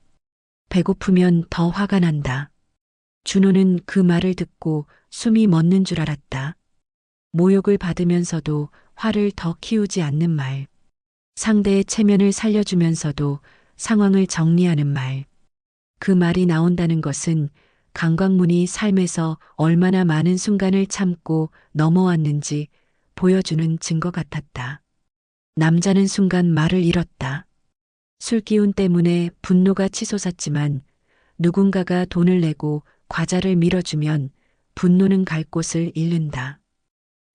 배고프면 더 화가 난다. 준호는 그 말을 듣고 숨이 멎는 줄 알았다. 모욕을 받으면서도 화를 더 키우지 않는 말. 상대의 체면을 살려주면서도 상황을 정리하는 말. 그 말이 나온다는 것은 강광문이 삶에서 얼마나 많은 순간을 참고 넘어왔는지 보여주는 증거 같았다. 남자는 순간 말을 잃었다. 술기운 때문에 분노가 치솟았지만 누군가가 돈을 내고 과자를 밀어주면 분노는 갈 곳을 잃는다.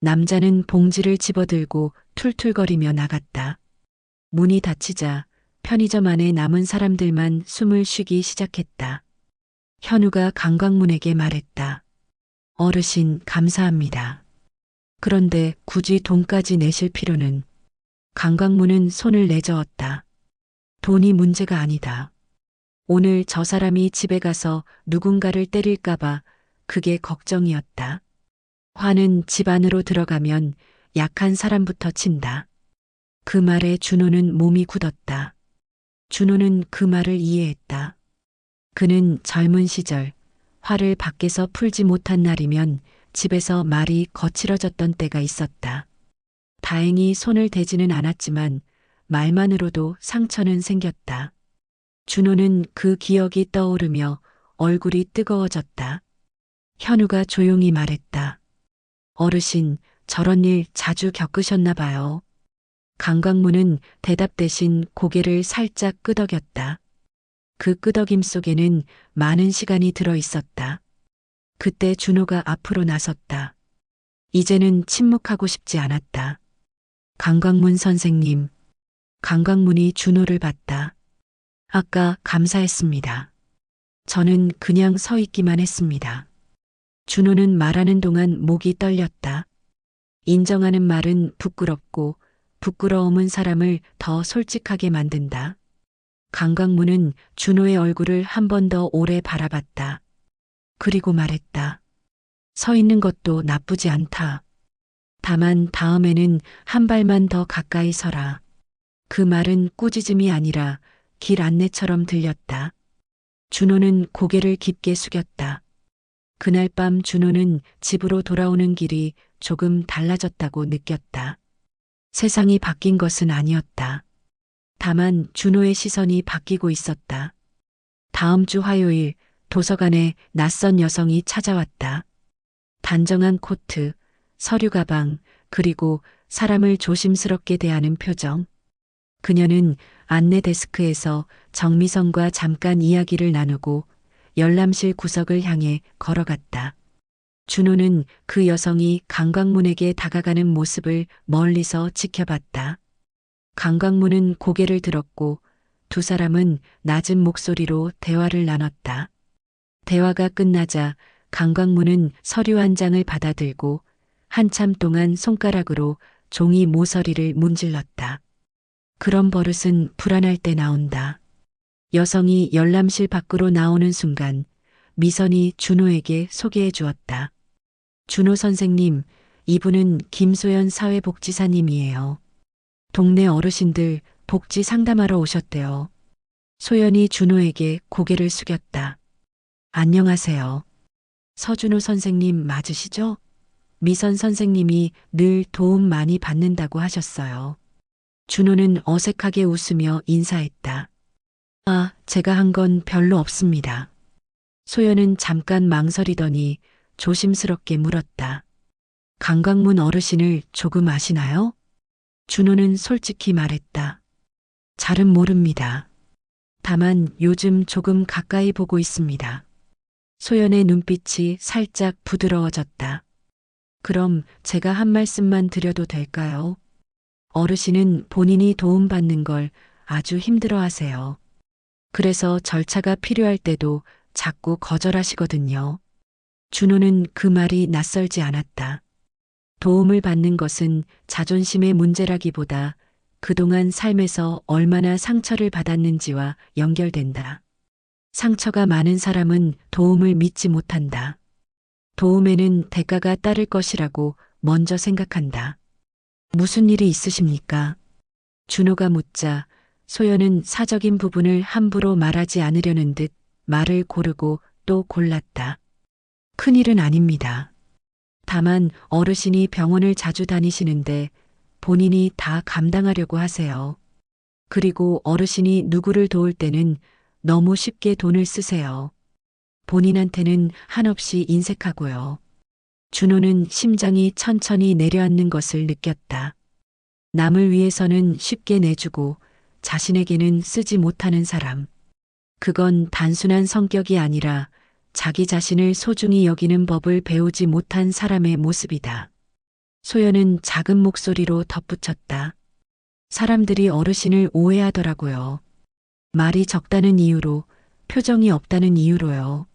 남자는 봉지를 집어들고 툴툴거리며 나갔다. 문이 닫히자 편의점 안에 남은 사람들만 숨을 쉬기 시작했다. 현우가 강광문에게 말했다. 어르신, 감사합니다. 그런데 굳이 돈까지 내실 필요는. 강광문은 손을 내저었다. 돈이 문제가 아니다. 오늘 저 사람이 집에 가서 누군가를 때릴까봐 그게 걱정이었다. 화는 집 안으로 들어가면 약한 사람부터 친다. 그 말에 준호는 몸이 굳었다. 준호는 그 말을 이해했다. 그는 젊은 시절 화를 밖에서 풀지 못한 날이면 집에서 말이 거칠어졌던 때가 있었다. 다행히 손을 대지는 않았지만 말만으로도 상처는 생겼다. 준호는 그 기억이 떠오르며 얼굴이 뜨거워졌다. 현우가 조용히 말했다. 어르신, 저런 일 자주 겪으셨나 봐요. 강광문은 대답 대신 고개를 살짝 끄덕였다. 그 끄덕임 속에는 많은 시간이 들어 있었다. 그때 준호가 앞으로 나섰다. 이제는 침묵하고 싶지 않았다. 강광문 선생님. 강광문이 준호를 봤다. 아까 감사했습니다. 저는 그냥 서 있기만 했습니다. 준호는 말하는 동안 목이 떨렸다. 인정하는 말은 부끄럽고 부끄러움은 사람을 더 솔직하게 만든다. 강광문은 준호의 얼굴을 한 번 더 오래 바라봤다. 그리고 말했다. 서 있는 것도 나쁘지 않다. 다만 다음에는 한 발만 더 가까이 서라. 그 말은 꾸짖음이 아니라 길 안내처럼 들렸다. 준호는 고개를 깊게 숙였다. 그날 밤 준호는 집으로 돌아오는 길이 조금 달라졌다고 느꼈다. 세상이 바뀐 것은 아니었다. 다만 준호의 시선이 바뀌고 있었다. 다음 주 화요일 도서관에 낯선 여성이 찾아왔다. 단정한 코트, 서류 가방, 그리고 사람을 조심스럽게 대하는 표정. 그녀는 안내 데스크에서 정미성과 잠깐 이야기를 나누고 열람실 구석을 향해 걸어갔다. 준호는 그 여성이 강광문에게 다가가는 모습을 멀리서 지켜봤다. 강광문은 고개를 들었고 두 사람은 낮은 목소리로 대화를 나눴다. 대화가 끝나자 강광문은 서류 한 장을 받아들고 한참 동안 손가락으로 종이 모서리를 문질렀다. 그런 버릇은 불안할 때 나온다. 여성이 열람실 밖으로 나오는 순간 미선이 준호에게 소개해 주었다. 준호 선생님, 이분은 김소연 사회복지사님이에요. 동네 어르신들 복지 상담하러 오셨대요. 소연이 준호에게 고개를 숙였다. 안녕하세요. 서준호 선생님 맞으시죠? 미선 선생님이 늘 도움 많이 받는다고 하셨어요. 준호는 어색하게 웃으며 인사했다. 아, 제가 한 건 별로 없습니다. 소연은 잠깐 망설이더니 조심스럽게 물었다. 강광문 어르신을 조금 아시나요? 준호는 솔직히 말했다. 잘은 모릅니다. 다만 요즘 조금 가까이 보고 있습니다. 소연의 눈빛이 살짝 부드러워졌다. 그럼 제가 한 말씀만 드려도 될까요? 어르신은 본인이 도움받는 걸 아주 힘들어 하세요. 그래서 절차가 필요할 때도 자꾸 거절하시거든요. 준호는 그 말이 낯설지 않았다. 도움을 받는 것은 자존심의 문제라기보다 그동안 삶에서 얼마나 상처를 받았는지와 연결된다. 상처가 많은 사람은 도움을 믿지 못한다. 도움에는 대가가 따를 것이라고 먼저 생각한다. 무슨 일이 있으십니까? 준호가 묻자 소연은 사적인 부분을 함부로 말하지 않으려는 듯 말을 고르고 또 골랐다. 큰일은 아닙니다. 다만 어르신이 병원을 자주 다니시는데 본인이 다 감당하려고 하세요. 그리고 어르신이 누구를 도울 때는 너무 쉽게 돈을 쓰세요. 본인한테는 한없이 인색하고요. 준호는 심장이 천천히 내려앉는 것을 느꼈다. 남을 위해서는 쉽게 내주고 자신에게는 쓰지 못하는 사람. 그건 단순한 성격이 아니라 자기 자신을 소중히 여기는 법을 배우지 못한 사람의 모습이다. 소연은 작은 목소리로 덧붙였다. 사람들이 어르신을 오해하더라고요. 말이 적다는 이유로, 표정이 없다는 이유로요.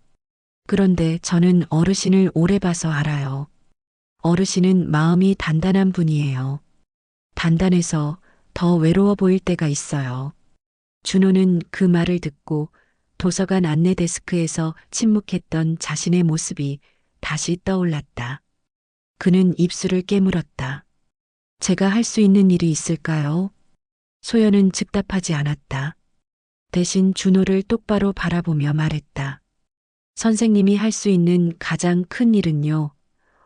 그런데 저는 어르신을 오래 봐서 알아요. 어르신은 마음이 단단한 분이에요. 단단해서 더 외로워 보일 때가 있어요. 준호는 그 말을 듣고 도서관 안내 데스크에서 침묵했던 자신의 모습이 다시 떠올랐다. 그는 입술을 깨물었다. 제가 할 수 있는 일이 있을까요? 소연은 즉답하지 않았다. 대신 준호를 똑바로 바라보며 말했다. 선생님이 할 수 있는 가장 큰 일은요,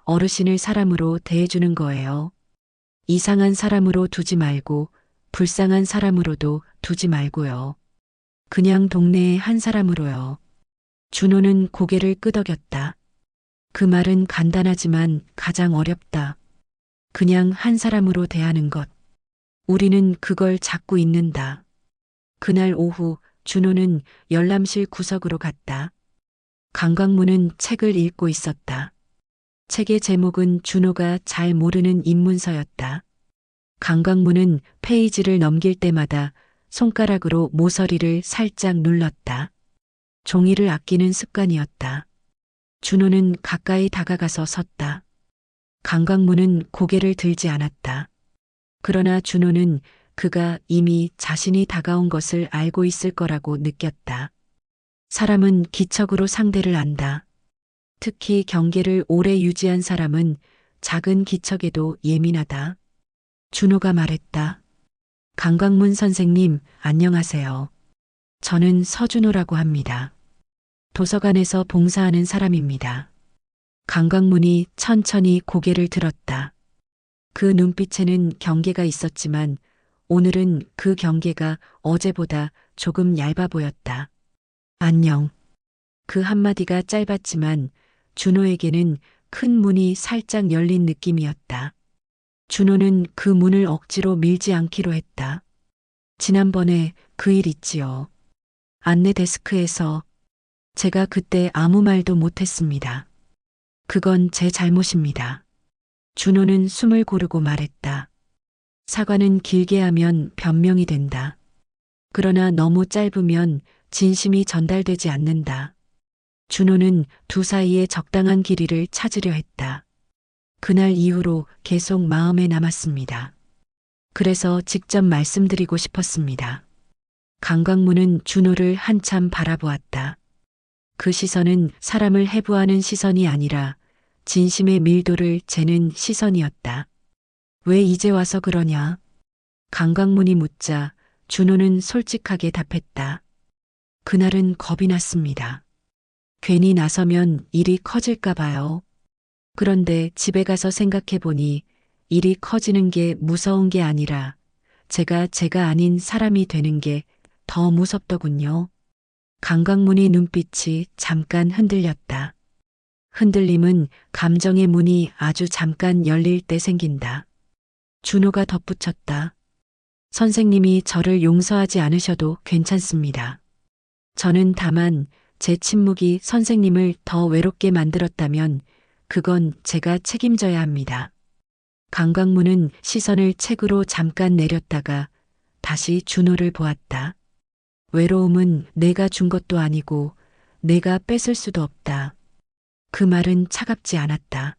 어르신을 사람으로 대해주는 거예요. 이상한 사람으로 두지 말고 불쌍한 사람으로도 두지 말고요. 그냥 동네의 한 사람으로요. 준호는 고개를 끄덕였다. 그 말은 간단하지만 가장 어렵다. 그냥 한 사람으로 대하는 것. 우리는 그걸 찾고 있는다. 그날 오후 준호는 열람실 구석으로 갔다. 강광문은 책을 읽고 있었다. 책의 제목은 준호가 잘 모르는 입문서였다. 강광문은 페이지를 넘길 때마다 손가락으로 모서리를 살짝 눌렀다. 종이를 아끼는 습관이었다. 준호는 가까이 다가가서 섰다. 강광문은 고개를 들지 않았다. 그러나 준호는 그가 이미 자신이 다가온 것을 알고 있을 거라고 느꼈다. 사람은 기척으로 상대를 안다. 특히 경계를 오래 유지한 사람은 작은 기척에도 예민하다. 준호가 말했다. 강광문 선생님, 안녕하세요. 저는 서준호라고 합니다. 도서관에서 봉사하는 사람입니다. 강광문이 천천히 고개를 들었다. 그 눈빛에는 경계가 있었지만 오늘은 그 경계가 어제보다 조금 얇아 보였다. 안녕. 그 한마디가 짧았지만 준호에게는 큰 문이 살짝 열린 느낌이었다. 준호는 그 문을 억지로 밀지 않기로 했다. 지난번에 그 일 있지요. 안내 데스크에서 제가 그때 아무 말도 못했습니다. 그건 제 잘못입니다. 준호는 숨을 고르고 말했다. 사과는 길게 하면 변명이 된다. 그러나 너무 짧으면 진심이 전달되지 않는다. 준호는 두 사이의 적당한 길이를 찾으려 했다. 그날 이후로 계속 마음에 남았습니다. 그래서 직접 말씀드리고 싶었습니다. 강광문은 준호를 한참 바라보았다. 그 시선은 사람을 해부하는 시선이 아니라 진심의 밀도를 재는 시선이었다. 왜 이제 와서 그러냐? 강광문이 묻자 준호는 솔직하게 답했다. 그날은 겁이 났습니다. 괜히 나서면 일이 커질까 봐요. 그런데 집에 가서 생각해 보니 일이 커지는 게 무서운 게 아니라 제가 아닌 사람이 되는 게 더 무섭더군요. 강광문의 눈빛이 잠깐 흔들렸다. 흔들림은 감정의 문이 아주 잠깐 열릴 때 생긴다. 준호가 덧붙였다. 선생님이 저를 용서하지 않으셔도 괜찮습니다. 저는 다만 제 침묵이 선생님을 더 외롭게 만들었다면 그건 제가 책임져야 합니다. 강광문은 시선을 책으로 잠깐 내렸다가 다시 준호를 보았다. 외로움은 내가 준 것도 아니고 내가 뺏을 수도 없다. 그 말은 차갑지 않았다.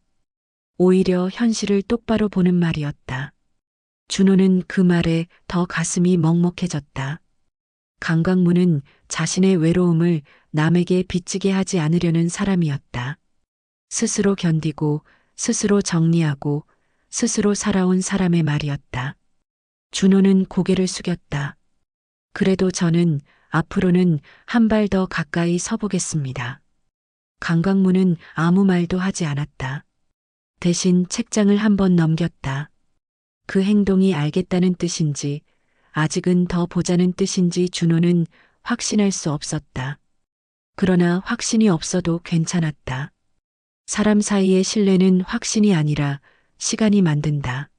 오히려 현실을 똑바로 보는 말이었다. 준호는 그 말에 더 가슴이 먹먹해졌다. 강광문은 자신의 외로움을 남에게 빚지게 하지 않으려는 사람이었다. 스스로 견디고 스스로 정리하고 스스로 살아온 사람의 말이었다. 준호는 고개를 숙였다. 그래도 저는 앞으로는 한 발 더 가까이 서보겠습니다. 강광문은 아무 말도 하지 않았다. 대신 책장을 한 번 넘겼다. 그 행동이 알겠다는 뜻인지 아직은 더 보자는 뜻인지 준호는 확신할 수 없었다. 그러나 확신이 없어도 괜찮았다. 사람 사이의 신뢰는 확신이 아니라 시간이 만든다.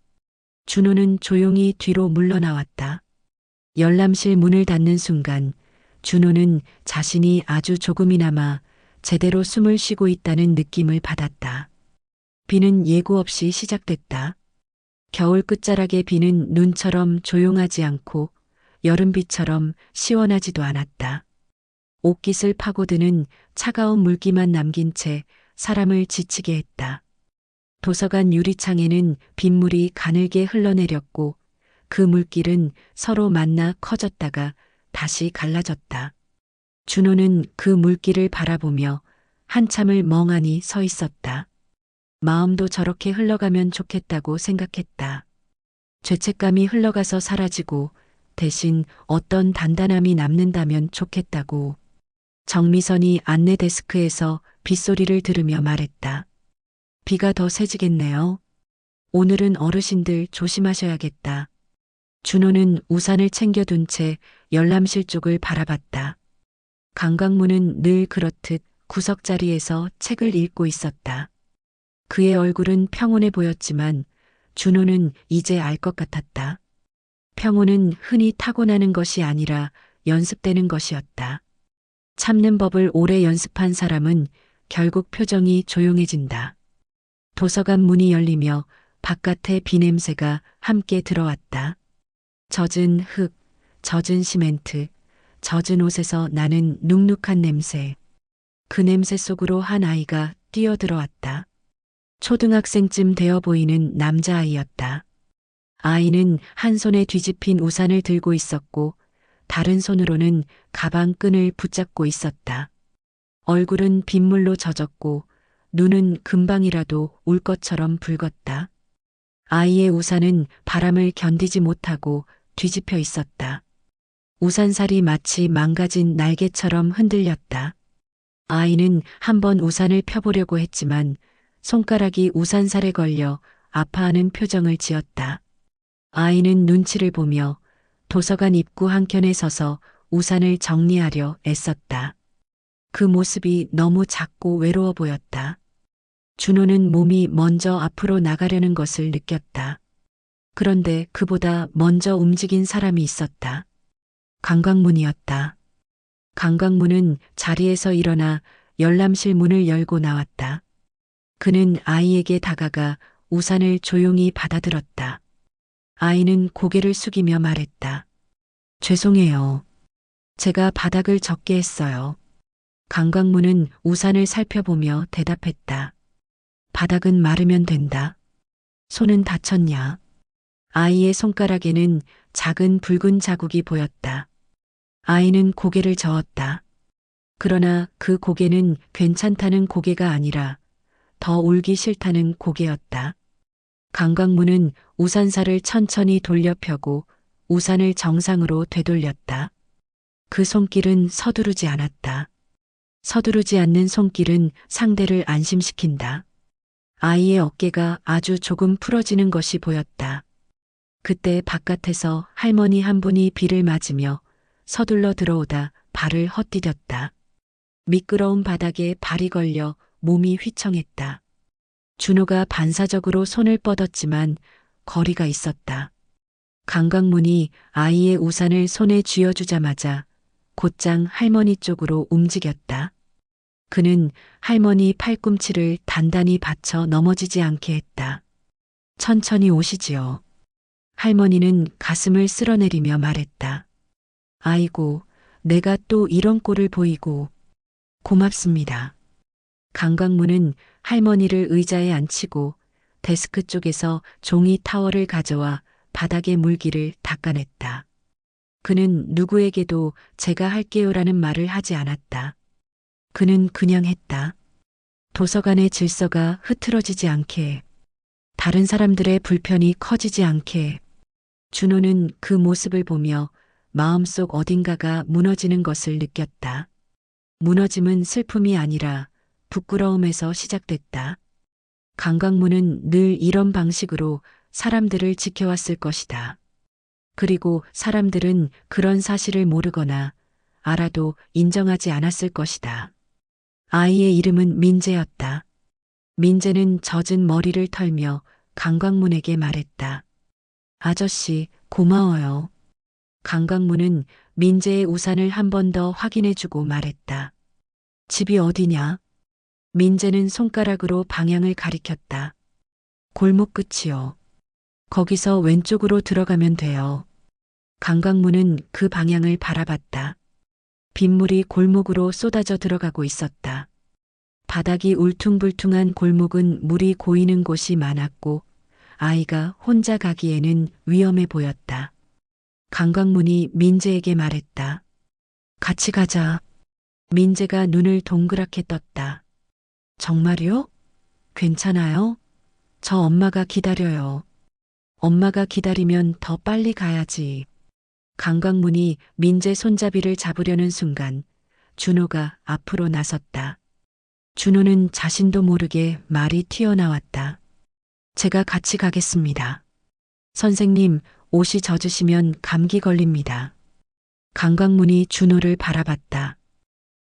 준호는 조용히 뒤로 물러나왔다. 열람실 문을 닫는 순간 준호는 자신이 아주 조금이나마 제대로 숨을 쉬고 있다는 느낌을 받았다. 비는 예고 없이 시작됐다. 겨울 끝자락의 비는 눈처럼 조용하지 않고 여름비처럼 시원하지도 않았다. 옷깃을 파고드는 차가운 물기만 남긴 채 사람을 지치게 했다. 도서관 유리창에는 빗물이 가늘게 흘러내렸고 그 물길은 서로 만나 커졌다가 다시 갈라졌다. 준호는 그 물길을 바라보며 한참을 멍하니 서 있었다. 마음도 저렇게 흘러가면 좋겠다고 생각했다. 죄책감이 흘러가서 사라지고 대신 어떤 단단함이 남는다면 좋겠다고. 정미선이 안내 데스크에서 빗소리를 들으며 말했다. 비가 더 세지겠네요. 오늘은 어르신들 조심하셔야겠다. 준호는 우산을 챙겨둔 채 열람실 쪽을 바라봤다. 강광문은 늘 그렇듯 구석자리에서 책을 읽고 있었다. 그의 얼굴은 평온해 보였지만 준호는 이제 알 것 같았다. 평온은 흔히 타고나는 것이 아니라 연습되는 것이었다. 참는 법을 오래 연습한 사람은 결국 표정이 조용해진다. 도서관 문이 열리며 바깥의 비 냄새가 함께 들어왔다. 젖은 흙, 젖은 시멘트, 젖은 옷에서 나는 눅눅한 냄새. 그 냄새 속으로 한 아이가 뛰어들어왔다. 초등학생쯤 되어 보이는 남자아이였다. 아이는 한 손에 뒤집힌 우산을 들고 있었고 다른 손으로는 가방 끈을 붙잡고 있었다. 얼굴은 빗물로 젖었고 눈은 금방이라도 울 것처럼 붉었다. 아이의 우산은 바람을 견디지 못하고 뒤집혀 있었다. 우산살이 마치 망가진 날개처럼 흔들렸다. 아이는 한번 우산을 펴보려고 했지만 손가락이 우산살에 걸려 아파하는 표정을 지었다. 아이는 눈치를 보며 도서관 입구 한켠에 서서 우산을 정리하려 애썼다. 그 모습이 너무 작고 외로워 보였다. 준호는 몸이 먼저 앞으로 나가려는 것을 느꼈다. 그런데 그보다 먼저 움직인 사람이 있었다. 강광문이었다. 강광문은 자리에서 일어나 열람실 문을 열고 나왔다. 그는 아이에게 다가가 우산을 조용히 받아들었다. 아이는 고개를 숙이며 말했다. 죄송해요. 제가 바닥을 젖게 했어요. 강광문은 우산을 살펴보며 대답했다. 바닥은 마르면 된다. 손은 다쳤냐? 아이의 손가락에는 작은 붉은 자국이 보였다. 아이는 고개를 저었다. 그러나 그 고개는 괜찮다는 고개가 아니라 더 울기 싫다는 고개였다. 강광문은 우산살을 천천히 돌려 펴고 우산을 정상으로 되돌렸다. 그 손길은 서두르지 않았다. 서두르지 않는 손길은 상대를 안심시킨다. 아이의 어깨가 아주 조금 풀어지는 것이 보였다. 그때 바깥에서 할머니 한 분이 비를 맞으며 서둘러 들어오다 발을 헛디뎠다. 미끄러운 바닥에 발이 걸려 몸이 휘청했다. 준호가 반사적으로 손을 뻗었지만 거리가 있었다. 강광문이 아이의 우산을 손에 쥐어주자마자 곧장 할머니 쪽으로 움직였다. 그는 할머니 팔꿈치를 단단히 받쳐 넘어지지 않게 했다. 천천히 오시지요. 할머니는 가슴을 쓸어내리며 말했다. 아이고, 내가 또 이런 꼴을 보이고. 고맙습니다. 강광문은 할머니를 의자에 앉히고 데스크 쪽에서 종이 타월을 가져와 바닥의 물기를 닦아냈다. 그는 누구에게도 제가 할게요라는 말을 하지 않았다. 그는 그냥 했다. 도서관의 질서가 흐트러지지 않게, 다른 사람들의 불편이 커지지 않게. 준호는 그 모습을 보며 마음속 어딘가가 무너지는 것을 느꼈다. 무너짐은 슬픔이 아니라 부끄러움에서 시작됐다. 강광문은 늘 이런 방식으로 사람들을 지켜왔을 것이다. 그리고 사람들은 그런 사실을 모르거나 알아도 인정하지 않았을 것이다. 아이의 이름은 민재였다. 민재는 젖은 머리를 털며 강광문에게 말했다. 아저씨, 고마워요. 강광문은 민재의 우산을 한 번 더 확인해주고 말했다. 집이 어디냐? 민재는 손가락으로 방향을 가리켰다. 골목 끝이요. 거기서 왼쪽으로 들어가면 돼요. 강광문은 그 방향을 바라봤다. 빗물이 골목으로 쏟아져 들어가고 있었다. 바닥이 울퉁불퉁한 골목은 물이 고이는 곳이 많았고 아이가 혼자 가기에는 위험해 보였다. 강광문이 민재에게 말했다. 같이 가자. 민재가 눈을 동그랗게 떴다. 정말요? 괜찮아요? 저 엄마가 기다려요. 엄마가 기다리면 더 빨리 가야지. 강광문이 민재 손잡이를 잡으려는 순간 준호가 앞으로 나섰다. 준호는 자신도 모르게 말이 튀어나왔다. 제가 같이 가겠습니다. 선생님, 옷이 젖으시면 감기 걸립니다. 강광문이 준호를 바라봤다.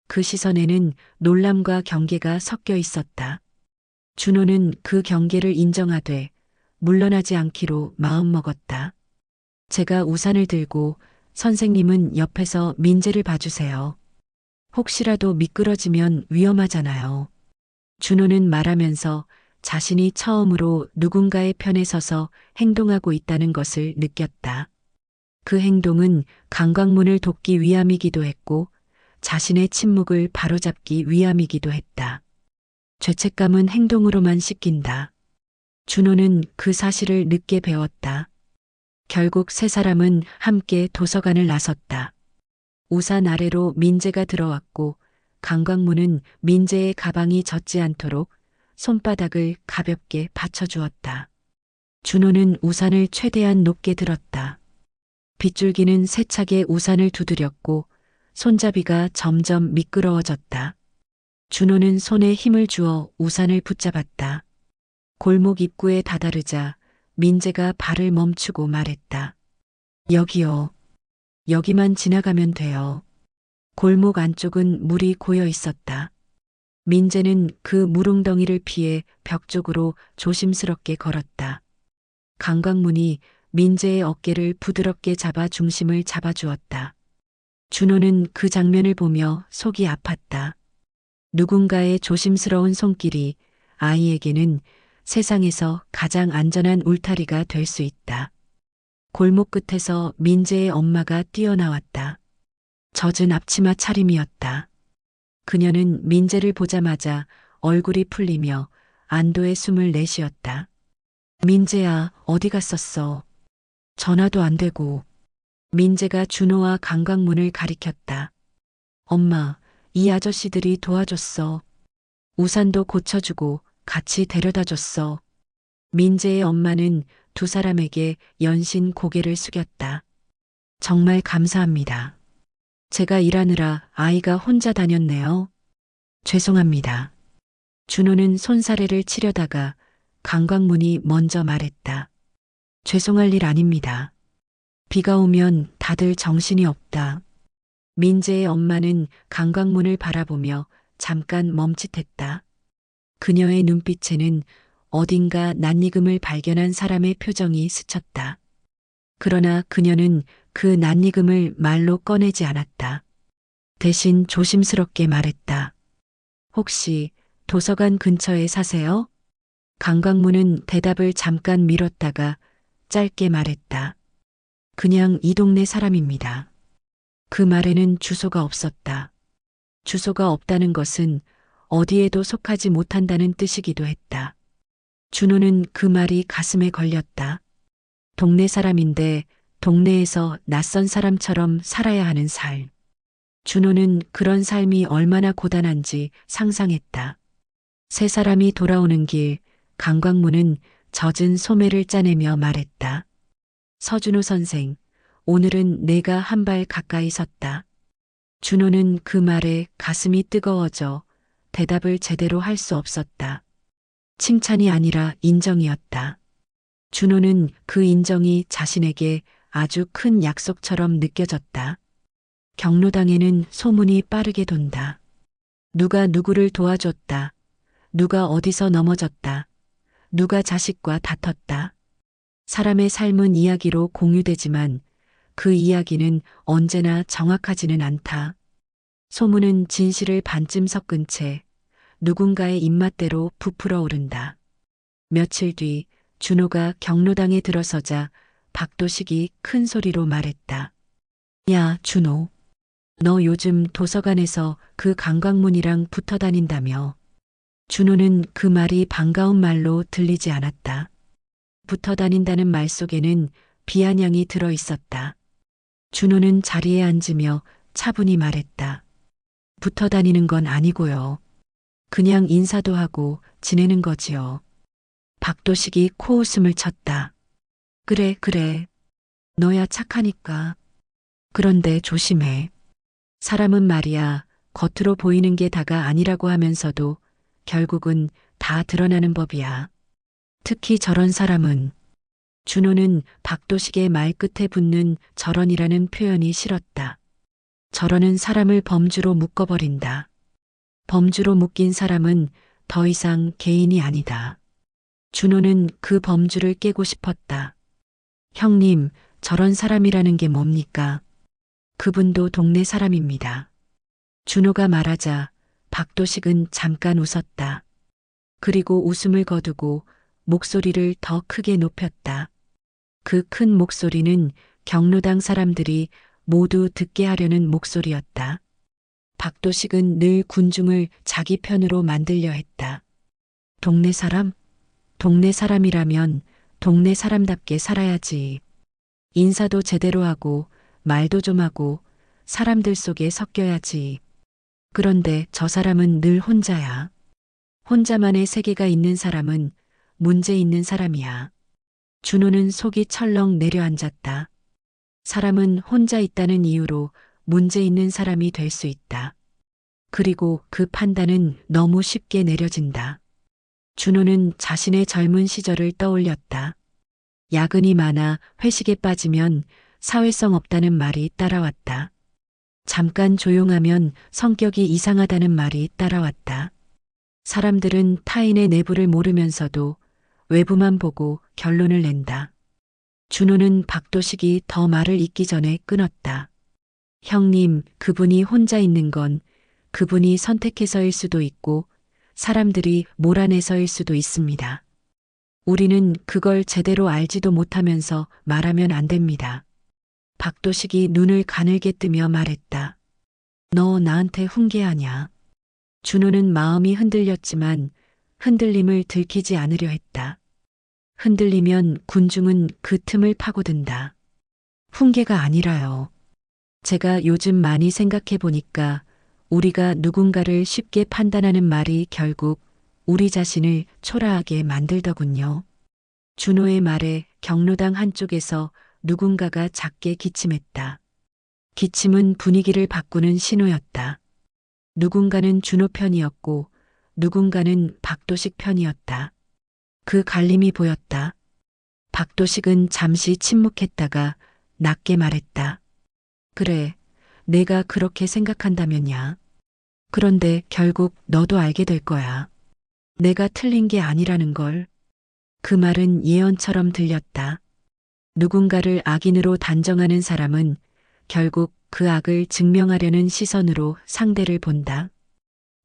그 시선에는 놀람과 경계가 섞여 있었다. 준호는 그 경계를 인정하되 물러나지 않기로 마음먹었다. 제가 우산을 들고 선생님은 옆에서 민재를 봐주세요. 혹시라도 미끄러지면 위험하잖아요. 준호는 말하면서 자신이 처음으로 누군가의 편에 서서 행동하고 있다는 것을 느꼈다. 그 행동은 강광문을 돕기 위함이기도 했고 자신의 침묵을 바로잡기 위함이기도 했다. 죄책감은 행동으로만 씻긴다. 준호는 그 사실을 늦게 배웠다. 결국 세 사람은 함께 도서관을 나섰다. 우산 아래로 민재가 들어왔고 강광문은 민재의 가방이 젖지 않도록 손바닥을 가볍게 받쳐주었다. 준호는 우산을 최대한 높게 들었다. 빗줄기는 세차게 우산을 두드렸고 손잡이가 점점 미끄러워졌다. 준호는 손에 힘을 주어 우산을 붙잡았다. 골목 입구에 다다르자 민재가 발을 멈추고 말했다. 여기요. 여기만 지나가면 돼요. 골목 안쪽은 물이 고여 있었다. 민재는 그 물웅덩이를 피해 벽 쪽으로 조심스럽게 걸었다. 강광문이 민재의 어깨를 부드럽게 잡아 중심을 잡아주었다. 준호는 그 장면을 보며 속이 아팠다. 누군가의 조심스러운 손길이 아이에게는 세상에서 가장 안전한 울타리가 될 수 있다. 골목 끝에서 민재의 엄마가 뛰어나왔다. 젖은 앞치마 차림이었다. 그녀는 민재를 보자마자 얼굴이 풀리며 안도의 숨을 내쉬었다. 민재야, 어디 갔었어? 전화도 안 되고. 민재가 준호와 강광문을 가리켰다. 엄마, 이 아저씨들이 도와줬어. 우산도 고쳐주고 같이 데려다 줬어. 민재의 엄마는 두 사람에게 연신 고개를 숙였다. 정말 감사합니다. 제가 일하느라 아이가 혼자 다녔네요. 죄송합니다. 준호는 손사래를 치려다가 강광문이 먼저 말했다. 죄송할 일 아닙니다. 비가 오면 다들 정신이 없다. 민재의 엄마는 강광문을 바라보며 잠깐 멈칫했다. 그녀의 눈빛에는 어딘가 낯익음을 발견한 사람의 표정이 스쳤다. 그러나 그녀는 그 낯익음을 말로 꺼내지 않았다. 대신 조심스럽게 말했다. 혹시 도서관 근처에 사세요? 강광문은 대답을 잠깐 미뤘다가 짧게 말했다. 그냥 이 동네 사람입니다. 그 말에는 주소가 없었다. 주소가 없다는 것은 어디에도 속하지 못한다는 뜻이기도 했다. 준호는 그 말이 가슴에 걸렸다. 동네 사람인데 동네에서 낯선 사람처럼 살아야 하는 삶. 준호는 그런 삶이 얼마나 고단한지 상상했다. 세 사람이 돌아오는 길, 강광문은 젖은 소매를 짜내며 말했다. 서준호 선생, 오늘은 내가 한 발 가까이 섰다. 준호는 그 말에 가슴이 뜨거워져 대답을 제대로 할 수 없었다. 칭찬이 아니라 인정이었다. 준호는 그 인정이 자신에게 아주 큰 약속처럼 느껴졌다. 경로당에는 소문이 빠르게 돈다. 누가 누구를 도와줬다. 누가 어디서 넘어졌다. 누가 자식과 다퉜다. 사람의 삶은 이야기로 공유되지만 그 이야기는 언제나 정확하지는 않다. 소문은 진실을 반쯤 섞은 채 누군가의 입맛대로 부풀어 오른다. 며칠 뒤 준호가 경로당에 들어서자 박도식이 큰 소리로 말했다. 야, 준호. 너 요즘 도서관에서 그 강광문이랑 붙어 다닌다며. 준호는 그 말이 반가운 말로 들리지 않았다. 붙어 다닌다는 말 속에는 비아냥이 들어 있었다. 준호는 자리에 앉으며 차분히 말했다. 붙어 다니는 건 아니고요. 그냥 인사도 하고 지내는 거지요. 박도식이 코웃음을 쳤다. 그래, 그래. 너야 착하니까. 그런데 조심해. 사람은 말이야, 겉으로 보이는 게 다가 아니라고 하면서도 결국은 다 드러나는 법이야. 특히 저런 사람은. 준호는 박도식의 말 끝에 붙는 저런이라는 표현이 싫었다. 저런은 사람을 범주로 묶어버린다. 범주로 묶인 사람은 더 이상 개인이 아니다. 준호는 그 범주를 깨고 싶었다. 형님, 저런 사람이라는 게 뭡니까? 그분도 동네 사람입니다. 준호가 말하자 박도식은 잠깐 웃었다. 그리고 웃음을 거두고 목소리를 더 크게 높였다. 그 큰 목소리는 경로당 사람들이 모두 듣게 하려는 목소리였다. 박도식은 늘 군중을 자기 편으로 만들려 했다. 동네 사람? 동네 사람이라면 동네 사람답게 살아야지. 인사도 제대로 하고 말도 좀 하고 사람들 속에 섞여야지. 그런데 저 사람은 늘 혼자야. 혼자만의 세계가 있는 사람은 문제 있는 사람이야. 준호는 속이 철렁 내려앉았다. 사람은 혼자 있다는 이유로 문제 있는 사람이 될 수 있다. 그리고 그 판단은 너무 쉽게 내려진다. 준호는 자신의 젊은 시절을 떠올렸다. 야근이 많아 회식에 빠지면 사회성 없다는 말이 따라왔다. 잠깐 조용하면 성격이 이상하다는 말이 따라왔다. 사람들은 타인의 내부를 모르면서도 외부만 보고 결론을 낸다. 준호는 박도식이 더 말을 잇기 전에 끊었다. 형님, 그분이 혼자 있는 건 그분이 선택해서일 수도 있고 사람들이 몰아내서일 수도 있습니다. 우리는 그걸 제대로 알지도 못하면서 말하면 안 됩니다. 박도식이 눈을 가늘게 뜨며 말했다. 너 나한테 훈계하냐? 준호는 마음이 흔들렸지만 흔들림을 들키지 않으려 했다. 흔들리면 군중은 그 틈을 파고든다. 훈계가 아니라요. 제가 요즘 많이 생각해 보니까 우리가 누군가를 쉽게 판단하는 말이 결국 우리 자신을 초라하게 만들더군요. 준호의 말에 경로당 한쪽에서 누군가가 작게 기침했다. 기침은 분위기를 바꾸는 신호였다. 누군가는 준호 편이었고 누군가는 박도식 편이었다. 그 갈림이 보였다. 박도식은 잠시 침묵했다가 낮게 말했다. 그래, 내가 그렇게 생각한다면야. 그런데 결국 너도 알게 될 거야. 내가 틀린 게 아니라는 걸. 그 말은 예언처럼 들렸다. 누군가를 악인으로 단정하는 사람은 결국 그 악을 증명하려는 시선으로 상대를 본다.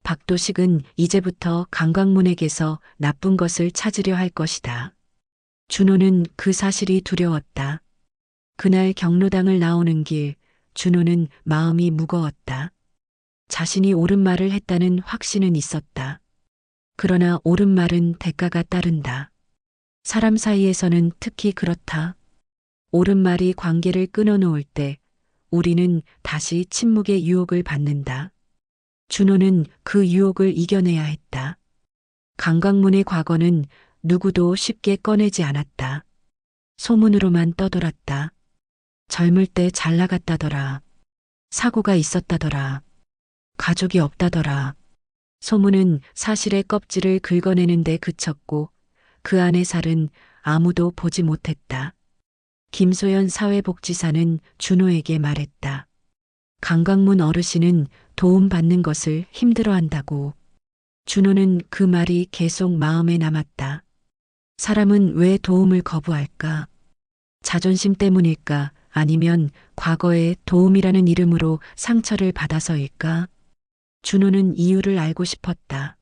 박도식은 이제부터 강광문에게서 나쁜 것을 찾으려 할 것이다. 준호는 그 사실이 두려웠다. 그날 경로당을 나오는 길, 준호는 마음이 무거웠다. 자신이 옳은 말을 했다는 확신은 있었다. 그러나 옳은 말은 대가가 따른다. 사람 사이에서는 특히 그렇다. 옳은 말이 관계를 끊어놓을 때 우리는 다시 침묵의 유혹을 받는다. 준호는 그 유혹을 이겨내야 했다. 강광문의 과거는 누구도 쉽게 꺼내지 않았다. 소문으로만 떠돌았다. 젊을 때 잘 나갔다더라. 사고가 있었다더라. 가족이 없다더라. 소문은 사실의 껍질을 긁어내는데 그쳤고 그 안의 살은 아무도 보지 못했다. 김소연 사회복지사는 준호에게 말했다. 강광문 어르신은 도움받는 것을 힘들어한다고. 준호는 그 말이 계속 마음에 남았다. 사람은 왜 도움을 거부할까? 자존심 때문일까? 아니면 과거의 도움이라는 이름으로 상처를 받아서일까? 준호는 이유를 알고 싶었다.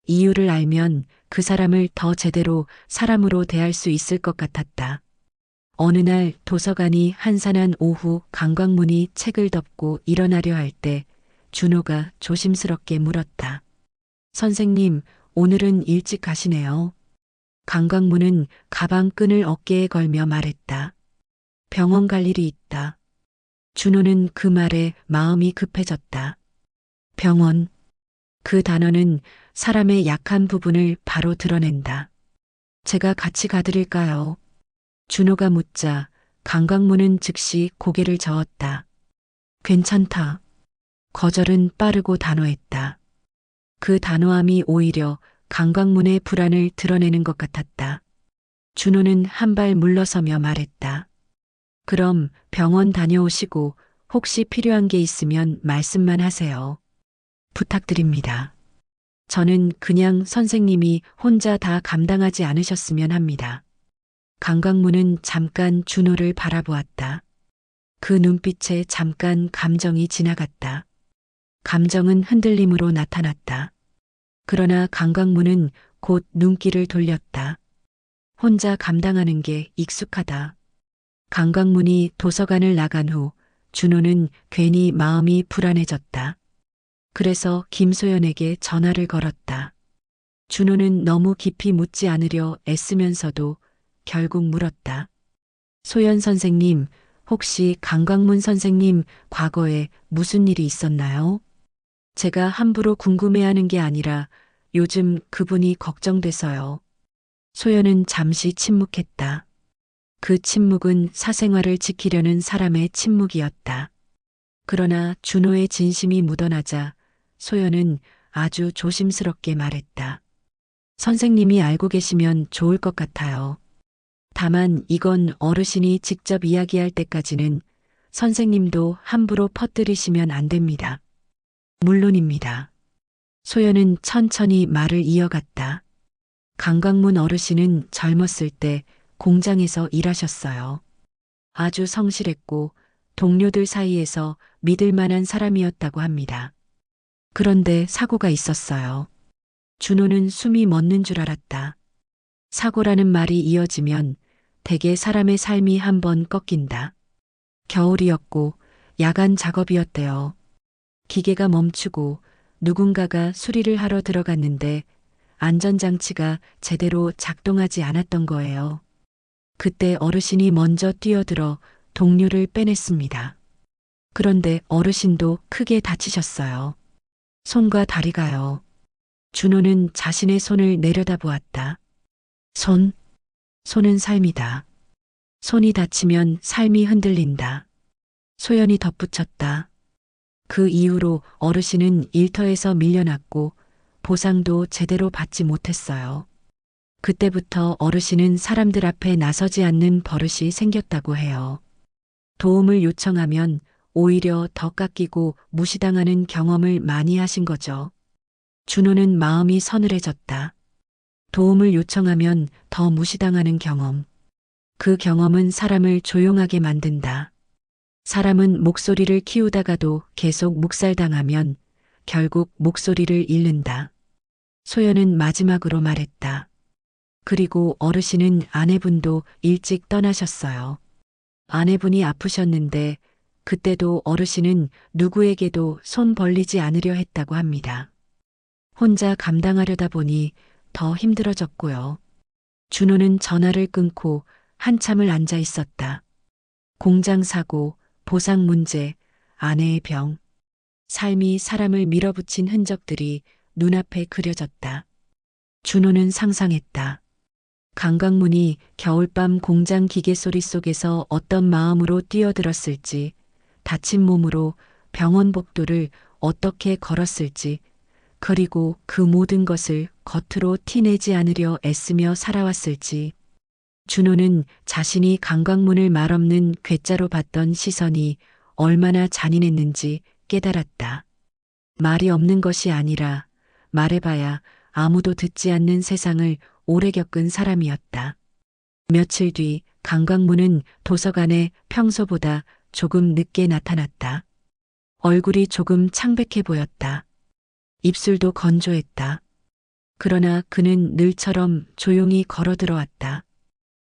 이유를 알면 그 사람을 더 제대로 사람으로 대할 수 있을 것 같았다. 어느 날 도서관이 한산한 오후 강광문이 책을 덮고 일어나려 할 때 준호가 조심스럽게 물었다. 선생님, 오늘은 일찍 가시네요. 강광문은 가방 끈을 어깨에 걸며 말했다. 병원 갈 일이 있다. 준호는 그 말에 마음이 급해졌다. 병원. 그 단어는 사람의 약한 부분을 바로 드러낸다. 제가 같이 가드릴까요? 준호가 묻자 강광문은 즉시 고개를 저었다. 괜찮다. 거절은 빠르고 단호했다. 그 단호함이 오히려 강광문의 불안을 드러내는 것 같았다. 준호는 한 발 물러서며 말했다. 그럼 병원 다녀오시고 혹시 필요한 게 있으면 말씀만 하세요. 부탁드립니다. 저는 그냥 선생님이 혼자 다 감당하지 않으셨으면 합니다. 강광문은 잠깐 준호를 바라보았다. 그 눈빛에 잠깐 감정이 지나갔다. 감정은 흔들림으로 나타났다. 그러나 강광문은 곧 눈길을 돌렸다. 혼자 감당하는 게 익숙하다. 강광문이 도서관을 나간 후 준호는 괜히 마음이 불안해졌다. 그래서 김소연에게 전화를 걸었다. 준호는 너무 깊이 묻지 않으려 애쓰면서도 결국 물었다. 소연 선생님, 혹시 강광문 선생님 과거에 무슨 일이 있었나요? 제가 함부로 궁금해하는 게 아니라 요즘 그분이 걱정돼서요. 소연은 잠시 침묵했다. 그 침묵은 사생활을 지키려는 사람의 침묵이었다. 그러나 준호의 진심이 묻어나자 소연은 아주 조심스럽게 말했다. 선생님이 알고 계시면 좋을 것 같아요. 다만 이건 어르신이 직접 이야기할 때까지는 선생님도 함부로 퍼뜨리시면 안 됩니다. 물론입니다. 소연은 천천히 말을 이어갔다. 강광문 어르신은 젊었을 때 공장에서 일하셨어요. 아주 성실했고 동료들 사이에서 믿을 만한 사람이었다고 합니다. 그런데 사고가 있었어요. 준호는 숨이 멎는 줄 알았다. 사고라는 말이 이어지면 대개 사람의 삶이 한번 꺾인다. 겨울이었고 야간 작업이었대요. 기계가 멈추고 누군가가 수리를 하러 들어갔는데 안전장치가 제대로 작동하지 않았던 거예요. 그때 어르신이 먼저 뛰어들어 동료를 빼냈습니다. 그런데 어르신도 크게 다치셨어요. 손과 다리가요. 준호는 자신의 손을 내려다보았다. 손은 삶이다. 손이 다치면 삶이 흔들린다. 소연이 덧붙였다. 그 이후로 어르신은 일터에서 밀려났고 보상도 제대로 받지 못했어요. 그때부터 어르신은 사람들 앞에 나서지 않는 버릇이 생겼다고 해요. 도움을 요청하면 오히려 더 깎이고 무시당하는 경험을 많이 하신 거죠. 준호는 마음이 서늘해졌다. 도움을 요청하면 더 무시당하는 경험. 그 경험은 사람을 조용하게 만든다. 사람은 목소리를 키우다가도 계속 묵살당하면 결국 목소리를 잃는다. 소연은 마지막으로 말했다. 그리고 어르신은 아내분도 일찍 떠나셨어요. 아내분이 아프셨는데 그때도 어르신은 누구에게도 손 벌리지 않으려 했다고 합니다. 혼자 감당하려다 보니 더 힘들어졌고요. 준호는 전화를 끊고 한참을 앉아 있었다. 공장 사고, 보상 문제, 아내의 병, 삶이 사람을 밀어붙인 흔적들이 눈앞에 그려졌다. 준호는 상상했다. 강강문이 겨울밤 공장 기계 소리 속에서 어떤 마음으로 뛰어들었을지, 다친 몸으로 병원 복도를 어떻게 걸었을지, 그리고 그 모든 것을 겉으로 티내지 않으려 애쓰며 살아왔을지. 준호는 자신이 강광문을 말없는 괴짜로 봤던 시선이 얼마나 잔인했는지 깨달았다. 말이 없는 것이 아니라 말해봐야 아무도 듣지 않는 세상을 오래 겪은 사람이었다. 며칠 뒤 강광문은 도서관에 평소보다 조금 늦게 나타났다. 얼굴이 조금 창백해 보였다. 입술도 건조했다. 그러나 그는 늘처럼 조용히 걸어 들어왔다.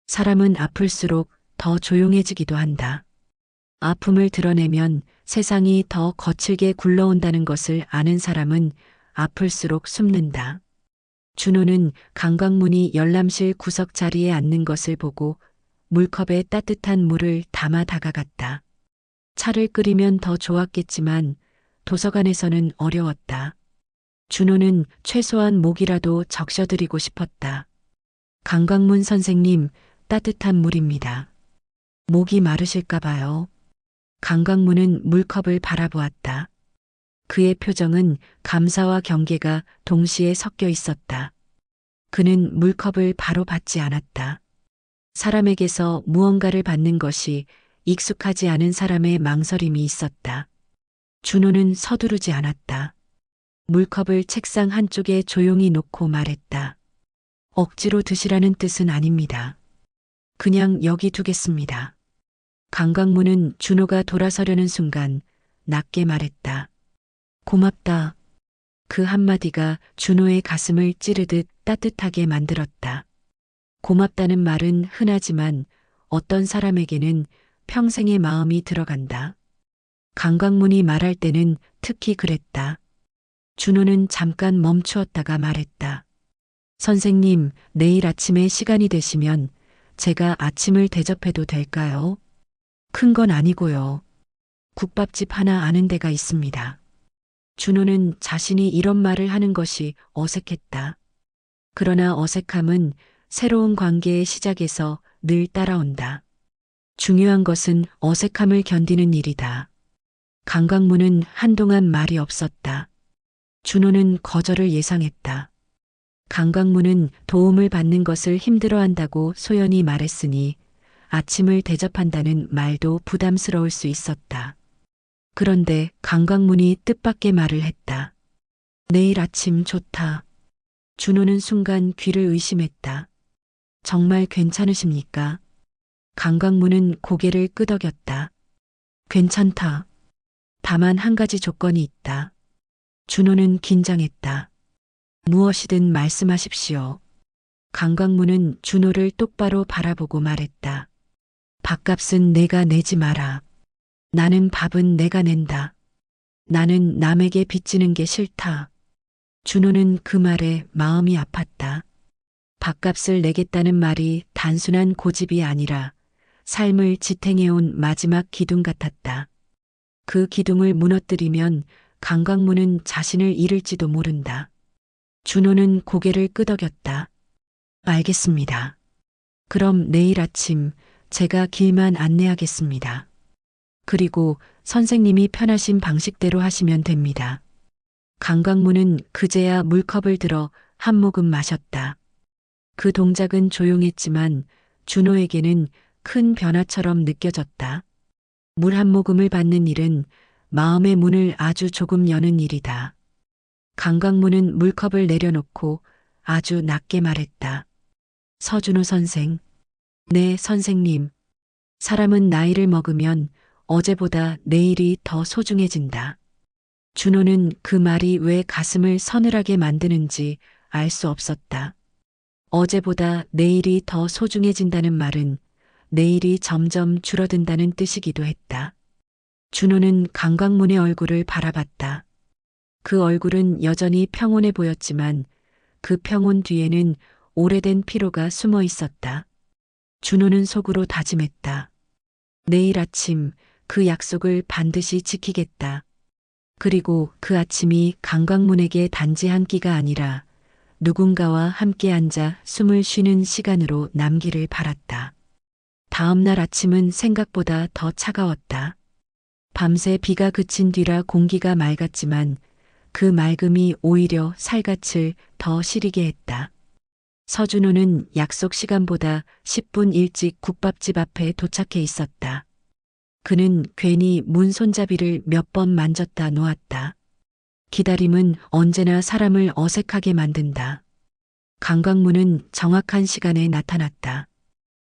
사람은 아플수록 더 조용해지기도 한다. 아픔을 드러내면 세상이 더 거칠게 굴러온다는 것을 아는 사람은 아플수록 숨는다. 준호는 강광문이 열람실 구석 자리에 앉는 것을 보고 물컵에 따뜻한 물을 담아 다가갔다. 차를 끓이면 더 좋았겠지만 도서관에서는 어려웠다. 준호는 최소한 목이라도 적셔드리고 싶었다. 강광문 선생님, 따뜻한 물입니다. 목이 마르실까 봐요. 강광문은 물컵을 바라보았다. 그의 표정은 감사와 경계가 동시에 섞여 있었다. 그는 물컵을 바로 받지 않았다. 사람에게서 무언가를 받는 것이 익숙하지 않은 사람의 망설임이 있었다. 준호는 서두르지 않았다. 물컵을 책상 한쪽에 조용히 놓고 말했다. 억지로 드시라는 뜻은 아닙니다. 그냥 여기 두겠습니다. 강광문은 준호가 돌아서려는 순간 낮게 말했다. 고맙다. 그 한마디가 준호의 가슴을 찌르듯 따뜻하게 만들었다. 고맙다는 말은 흔하지만 어떤 사람에게는 평생의 마음이 들어간다. 강광문이 말할 때는 특히 그랬다. 준호는 잠깐 멈추었다가 말했다. 선생님, 내일 아침에 시간이 되시면 제가 아침을 대접해도 될까요? 큰 건 아니고요. 국밥집 하나 아는 데가 있습니다. 준호는 자신이 이런 말을 하는 것이 어색했다. 그러나 어색함은 새로운 관계의 시작에서 늘 따라온다. 중요한 것은 어색함을 견디는 일이다. 강강문은 한동안 말이 없었다. 준호는 거절을 예상했다. 강강문은 도움을 받는 것을 힘들어한다고 소연이 말했으니 아침을 대접한다는 말도 부담스러울 수 있었다. 그런데 강강문이 뜻밖의 말을 했다. 내일 아침 좋다. 준호는 순간 귀를 의심했다. 정말 괜찮으십니까? 강강문은 고개를 끄덕였다. 괜찮다. 다만 한 가지 조건이 있다. 준호는 긴장했다. 무엇이든 말씀하십시오. 강강문은 준호를 똑바로 바라보고 말했다. 밥값은 내가 내지 마라. 나는 밥은 내가 낸다. 나는 남에게 빚지는 게 싫다. 준호는 그 말에 마음이 아팠다. 밥값을 내겠다는 말이 단순한 고집이 아니라 삶을 지탱해온 마지막 기둥 같았다. 그 기둥을 무너뜨리면 강강문은 자신을 잃을지도 모른다. 준호는 고개를 끄덕였다. 알겠습니다. 그럼 내일 아침 제가 길만 안내하겠습니다. 그리고 선생님이 편하신 방식대로 하시면 됩니다. 강강문은 그제야 물컵을 들어 한 모금 마셨다. 그 동작은 조용했지만 준호에게는 큰 변화처럼 느껴졌다. 물 한 모금을 받는 일은 마음의 문을 아주 조금 여는 일이다. 강강문은 물컵을 내려놓고 아주 낮게 말했다. 서준호 선생. 네, 선생님. 사람은 나이를 먹으면 어제보다 내일이 더 소중해진다. 준호는 그 말이 왜 가슴을 서늘하게 만드는지 알 수 없었다. 어제보다 내일이 더 소중해진다는 말은 내일이 점점 줄어든다는 뜻이기도 했다. 준호는 강강문의 얼굴을 바라봤다. 그 얼굴은 여전히 평온해 보였지만 그 평온 뒤에는 오래된 피로가 숨어 있었다. 준호는 속으로 다짐했다. 내일 아침 그 약속을 반드시 지키겠다. 그리고 그 아침이 강강문에게 단지 한 끼가 아니라 누군가와 함께 앉아 숨을 쉬는 시간으로 남기를 바랐다. 다음 날 아침은 생각보다 더 차가웠다. 밤새 비가 그친 뒤라 공기가 맑았지만 그 맑음이 오히려 살갗을 더 시리게 했다. 서준호는 약속 시간보다 10분 일찍 국밥집 앞에 도착해 있었다. 그는 괜히 문 손잡이를 몇 번 만졌다 놓았다. 기다림은 언제나 사람을 어색하게 만든다. 강강문은 정확한 시간에 나타났다.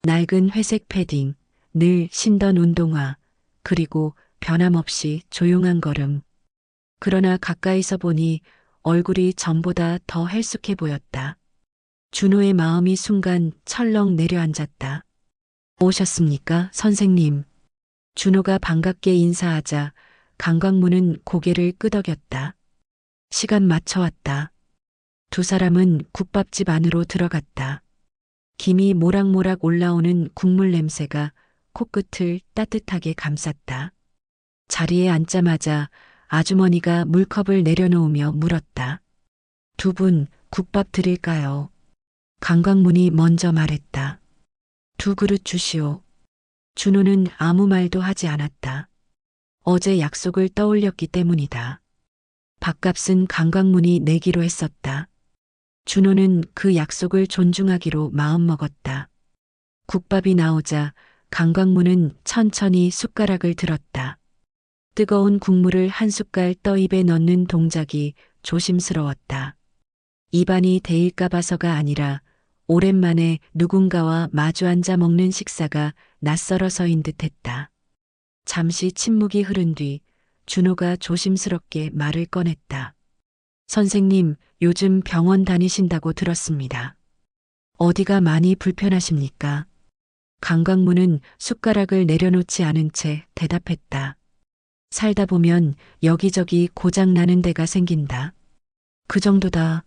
낡은 회색 패딩, 늘 신던 운동화, 그리고 변함없이 조용한 걸음. 그러나 가까이서 보니 얼굴이 전보다 더 헬쑥해 보였다. 준호의 마음이 순간 철렁 내려앉았다. 오셨습니까, 선생님? 준호가 반갑게 인사하자 강강문은 고개를 끄덕였다. 시간 맞춰 왔다. 두 사람은 국밥집 안으로 들어갔다. 김이 모락모락 올라오는 국물 냄새가 코끝을 따뜻하게 감쌌다. 자리에 앉자마자 아주머니가 물컵을 내려놓으며 물었다. 두 분 국밥 드릴까요? 강강문이 먼저 말했다. 두 그릇 주시오. 준호는 아무 말도 하지 않았다. 어제 약속을 떠올렸기 때문이다. 밥값은 강강문이 내기로 했었다. 준호는 그 약속을 존중하기로 마음먹었다. 국밥이 나오자 강강문은 천천히 숟가락을 들었다. 뜨거운 국물을 한 숟갈 떠 입에 넣는 동작이 조심스러웠다. 입안이 데일까 봐서가 아니라 오랜만에 누군가와 마주 앉아 먹는 식사가 낯설어서인 듯했다. 잠시 침묵이 흐른 뒤 준호가 조심스럽게 말을 꺼냈다. 선생님, 요즘 병원 다니신다고 들었습니다. 어디가 많이 불편하십니까? 강강문은 숟가락을 내려놓지 않은 채 대답했다. 살다 보면 여기저기 고장 나는 데가 생긴다. 그 정도다.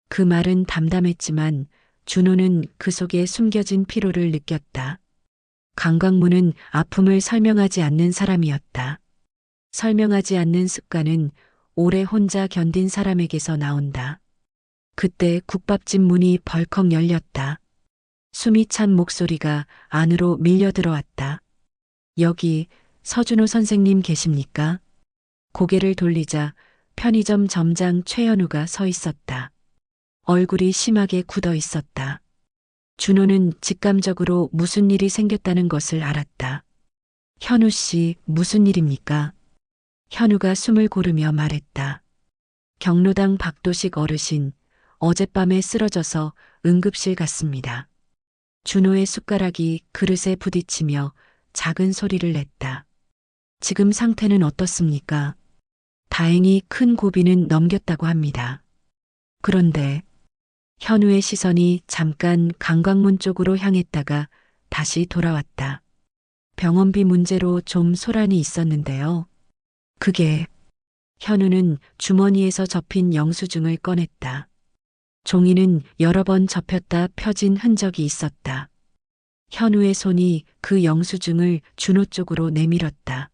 그 말은 담담했지만 준호는 그 속에 숨겨진 피로를 느꼈다. 강강문은 아픔을 설명하지 않는 사람이었다. 설명하지 않는 습관은 오래 혼자 견딘 사람에게서 나온다. 그때 국밥집 문이 벌컥 열렸다. 숨이 찬 목소리가 안으로 밀려 들어왔다. 여기 서준호 선생님 계십니까? 고개를 돌리자 편의점 점장 최현우가 서 있었다. 얼굴이 심하게 굳어 있었다. 준호는 직감적으로 무슨 일이 생겼다는 것을 알았다. 현우 씨, 무슨 일입니까? 현우가 숨을 고르며 말했다. 경로당 박도식 어르신, 어젯밤에 쓰러져서 응급실 갔습니다. 준호의 숟가락이 그릇에 부딪히며 작은 소리를 냈다. 지금 상태는 어떻습니까? 다행히 큰 고비는 넘겼다고 합니다. 그런데 현우의 시선이 잠깐 강광문 쪽으로 향했다가 다시 돌아왔다. 병원비 문제로 좀 소란이 있었는데요. 그게 현우는 주머니에서 접힌 영수증을 꺼냈다. 종이는 여러 번 접혔다 펴진 흔적이 있었다. 현우의 손이 그 영수증을 준호 쪽으로 내밀었다.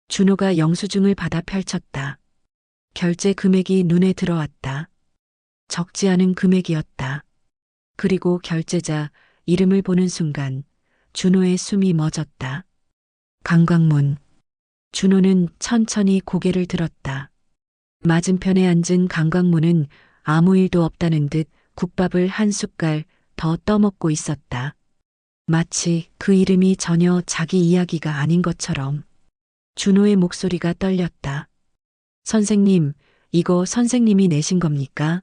준호가 영수증을 받아 펼쳤다. 결제 금액이 눈에 들어왔다. 적지 않은 금액이었다. 그리고 결제자 이름을 보는 순간 준호의 숨이 멎었다. 강광문. 준호는 천천히 고개를 들었다. 맞은편에 앉은 강광문은 아무 일도 없다는 듯 국밥을 한 숟갈 더 떠먹고 있었다. 마치 그 이름이 전혀 자기 이야기가 아닌 것처럼. 준호의 목소리가 떨렸다. 선생님, 이거 선생님이 내신 겁니까?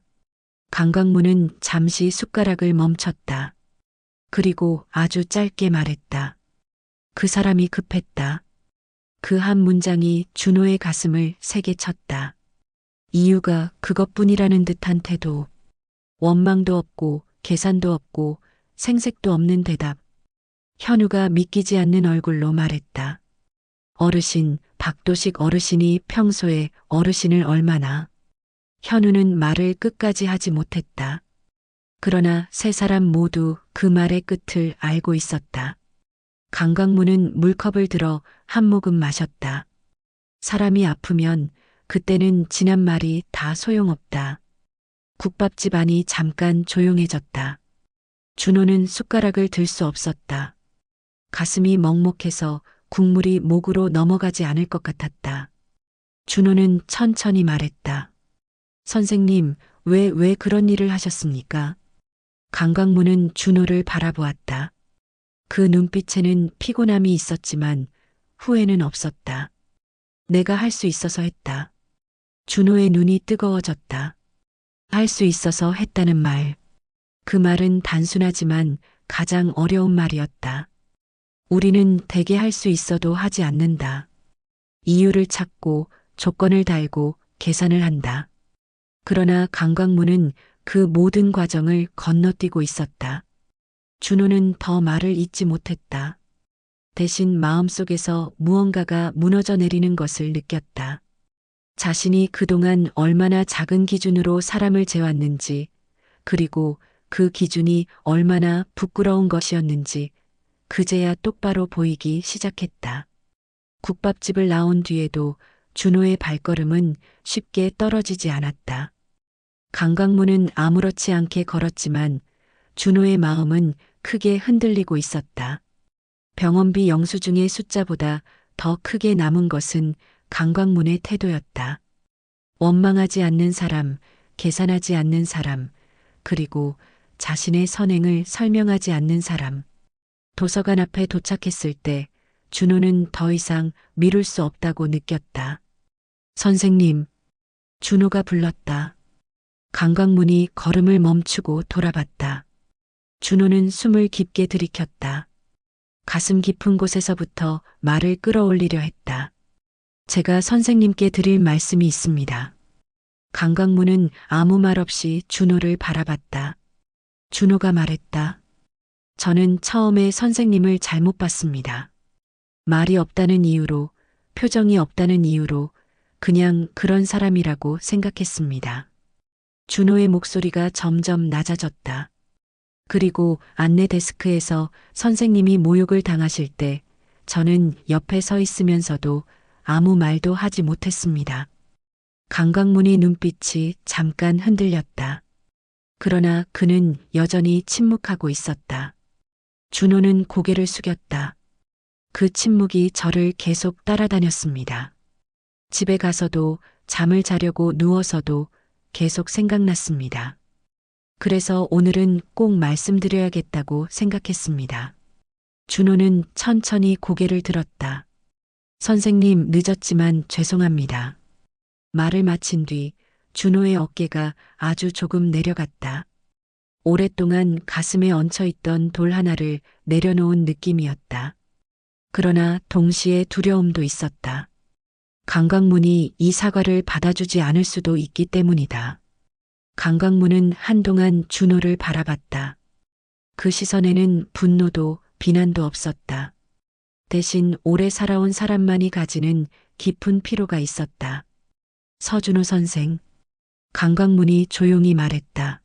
강광문은 잠시 숟가락을 멈췄다. 그리고 아주 짧게 말했다. 그 사람이 급했다. 그 한 문장이 준호의 가슴을 세게 쳤다. 이유가 그것뿐이라는 듯한 태도. 원망도 없고 계산도 없고 생색도 없는 대답. 현우가 믿기지 않는 얼굴로 말했다. 어르신, 박도식 어르신이 평소에 어르신을 얼마나. 현우는 말을 끝까지 하지 못했다. 그러나 세 사람 모두 그 말의 끝을 알고 있었다. 강광문은 물컵을 들어 한 모금 마셨다. 사람이 아프면 그때는 지난 말이 다 소용없다. 국밥집 안이 잠깐 조용해졌다. 준호는 숟가락을 들 수 없었다. 가슴이 먹먹해서 국물이 목으로 넘어가지 않을 것 같았다. 준호는 천천히 말했다. 선생님, 왜 그런 일을 하셨습니까? 강광문은 준호를 바라보았다. 그 눈빛에는 피곤함이 있었지만 후회는 없었다. 내가 할 수 있어서 했다. 준호의 눈이 뜨거워졌다. 할 수 있어서 했다는 말. 그 말은 단순하지만 가장 어려운 말이었다. 우리는 대개 할 수 있어도 하지 않는다. 이유를 찾고 조건을 달고 계산을 한다. 그러나 강광문은 그 모든 과정을 건너뛰고 있었다. 준호는 더 말을 잇지 못했다. 대신 마음속에서 무언가가 무너져 내리는 것을 느꼈다. 자신이 그동안 얼마나 작은 기준으로 사람을 재왔는지, 그리고 그 기준이 얼마나 부끄러운 것이었는지 그제야 똑바로 보이기 시작했다. 국밥집을 나온 뒤에도 준호의 발걸음은 쉽게 떨어지지 않았다. 강광문은 아무렇지 않게 걸었지만 준호의 마음은 크게 흔들리고 있었다. 병원비 영수증의 숫자보다 더 크게 남은 것은 강광문의 태도였다. 원망하지 않는 사람, 계산하지 않는 사람, 그리고 자신의 선행을 설명하지 않는 사람. 도서관 앞에 도착했을 때 준호는 더 이상 미룰 수 없다고 느꼈다. 선생님, 준호가 불렀다. 강광문이 걸음을 멈추고 돌아봤다. 준호는 숨을 깊게 들이켰다. 가슴 깊은 곳에서부터 말을 끌어올리려 했다. 제가 선생님께 드릴 말씀이 있습니다. 강광문은 아무 말 없이 준호를 바라봤다. 준호가 말했다. 저는 처음에 선생님을 잘못 봤습니다. 말이 없다는 이유로, 표정이 없다는 이유로 그냥 그런 사람이라고 생각했습니다. 준호의 목소리가 점점 낮아졌다. 그리고 안내 데스크에서 선생님이 모욕을 당하실 때 저는 옆에 서 있으면서도 아무 말도 하지 못했습니다. 강강문의 눈빛이 잠깐 흔들렸다. 그러나 그는 여전히 침묵하고 있었다. 준호는 고개를 숙였다. 그 침묵이 저를 계속 따라다녔습니다. 집에 가서도 잠을 자려고 누워서도 계속 생각났습니다. 그래서 오늘은 꼭 말씀드려야겠다고 생각했습니다. 준호는 천천히 고개를 들었다. 선생님, 늦었지만 죄송합니다. 말을 마친 뒤 준호의 어깨가 아주 조금 내려갔다. 오랫동안 가슴에 얹혀있던 돌 하나를 내려놓은 느낌이었다. 그러나 동시에 두려움도 있었다. 강강문이 이 사과를 받아주지 않을 수도 있기 때문이다. 강강문은 한동안 준호를 바라봤다. 그 시선에는 분노도 비난도 없었다. 대신 오래 살아온 사람만이 가지는 깊은 피로가 있었다. 서준호 선생, 강강문이 조용히 말했다.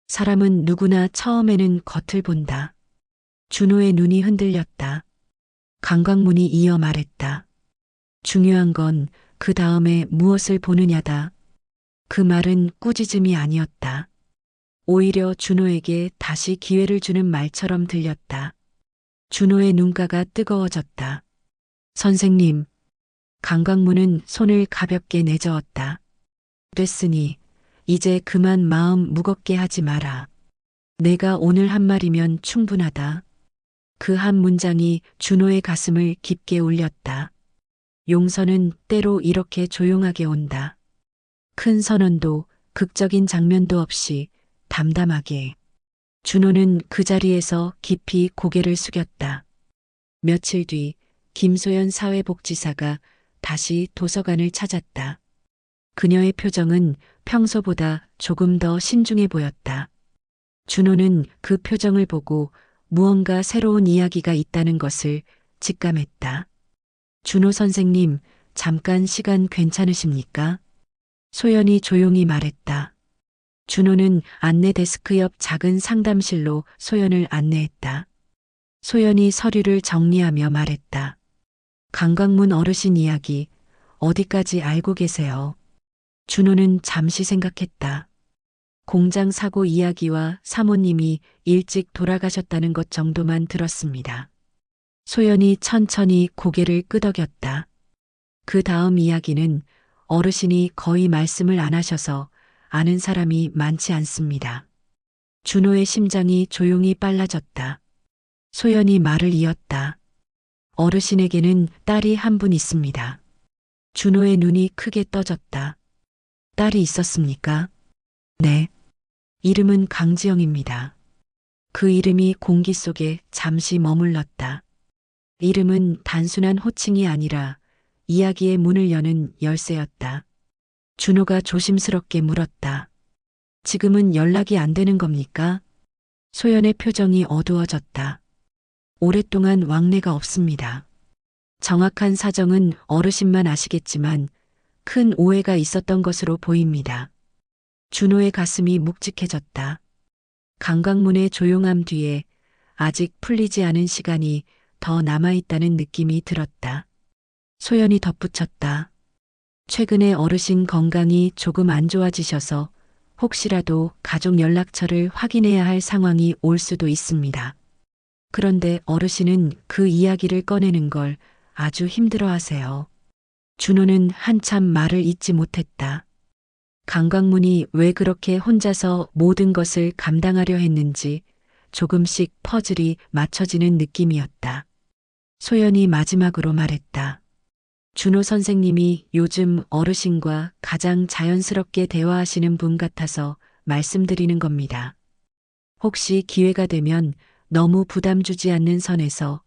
사람은 누구나 처음에는 겉을 본다. 준호의 눈이 흔들렸다. 강강문이 이어 말했다. 중요한 건 그 다음에 무엇을 보느냐다. 그 말은 꾸짖음이 아니었다. 오히려 준호에게 다시 기회를 주는 말처럼 들렸다. 준호의 눈가가 뜨거워졌다. 선생님, 강강문은 손을 가볍게 내저었다. 됐으니 이제 그만 마음 무겁게 하지 마라. 내가 오늘 한 말이면 충분하다. 그 한 문장이 준호의 가슴을 깊게 울렸다. 용서는 때로 이렇게 조용하게 온다. 큰 선언도 극적인 장면도 없이 담담하게. 준호는 그 자리에서 깊이 고개를 숙였다. 며칠 뒤 김소연 사회복지사가 다시 도서관을 찾았다. 그녀의 표정은 평소보다 조금 더 신중해 보였다. 준호는 그 표정을 보고 무언가 새로운 이야기가 있다는 것을 직감했다. 준호 선생님, 잠깐 시간 괜찮으십니까? 소연이 조용히 말했다. 준호는 안내 데스크 옆 작은 상담실로 소연을 안내했다. 소연이 서류를 정리하며 말했다. 강강문 어르신 이야기 어디까지 알고 계세요? 준호는 잠시 생각했다. 공장 사고 이야기와 사모님이 일찍 돌아가셨다는 것 정도만 들었습니다. 소연이 천천히 고개를 끄덕였다. 그 다음 이야기는 어르신이 거의 말씀을 안 하셔서 아는 사람이 많지 않습니다. 준호의 심장이 조용히 빨라졌다. 소연이 말을 이었다. 어르신에게는 딸이 한 분 있습니다. 준호의 눈이 크게 떠졌다. 딸이 있었습니까? 네. 이름은 강지영입니다. 그 이름이 공기 속에 잠시 머물렀다. 이름은 단순한 호칭이 아니라 이야기의 문을 여는 열쇠였다. 준호가 조심스럽게 물었다. 지금은 연락이 안 되는 겁니까? 소연의 표정이 어두워졌다. 오랫동안 왕래가 없습니다. 정확한 사정은 어르신만 아시겠지만 큰 오해가 있었던 것으로 보입니다. 준호의 가슴이 묵직해졌다. 강강문의 조용함 뒤에 아직 풀리지 않은 시간이 더 남아있다는 느낌이 들었다. 소연이 덧붙였다. 최근에 어르신 건강이 조금 안 좋아지셔서 혹시라도 가족 연락처를 확인해야 할 상황이 올 수도 있습니다. 그런데 어르신은 그 이야기를 꺼내는 걸 아주 힘들어 하세요. 준호는 한참 말을 잇지 못했다. 강강문이 왜 그렇게 혼자서 모든 것을 감당하려 했는지 조금씩 퍼즐이 맞춰지는 느낌이었다. 소연이 마지막으로 말했다. 준호 선생님이 요즘 어르신과 가장 자연스럽게 대화하시는 분 같아서 말씀드리는 겁니다. 혹시 기회가 되면 너무 부담 주지 않는 선에서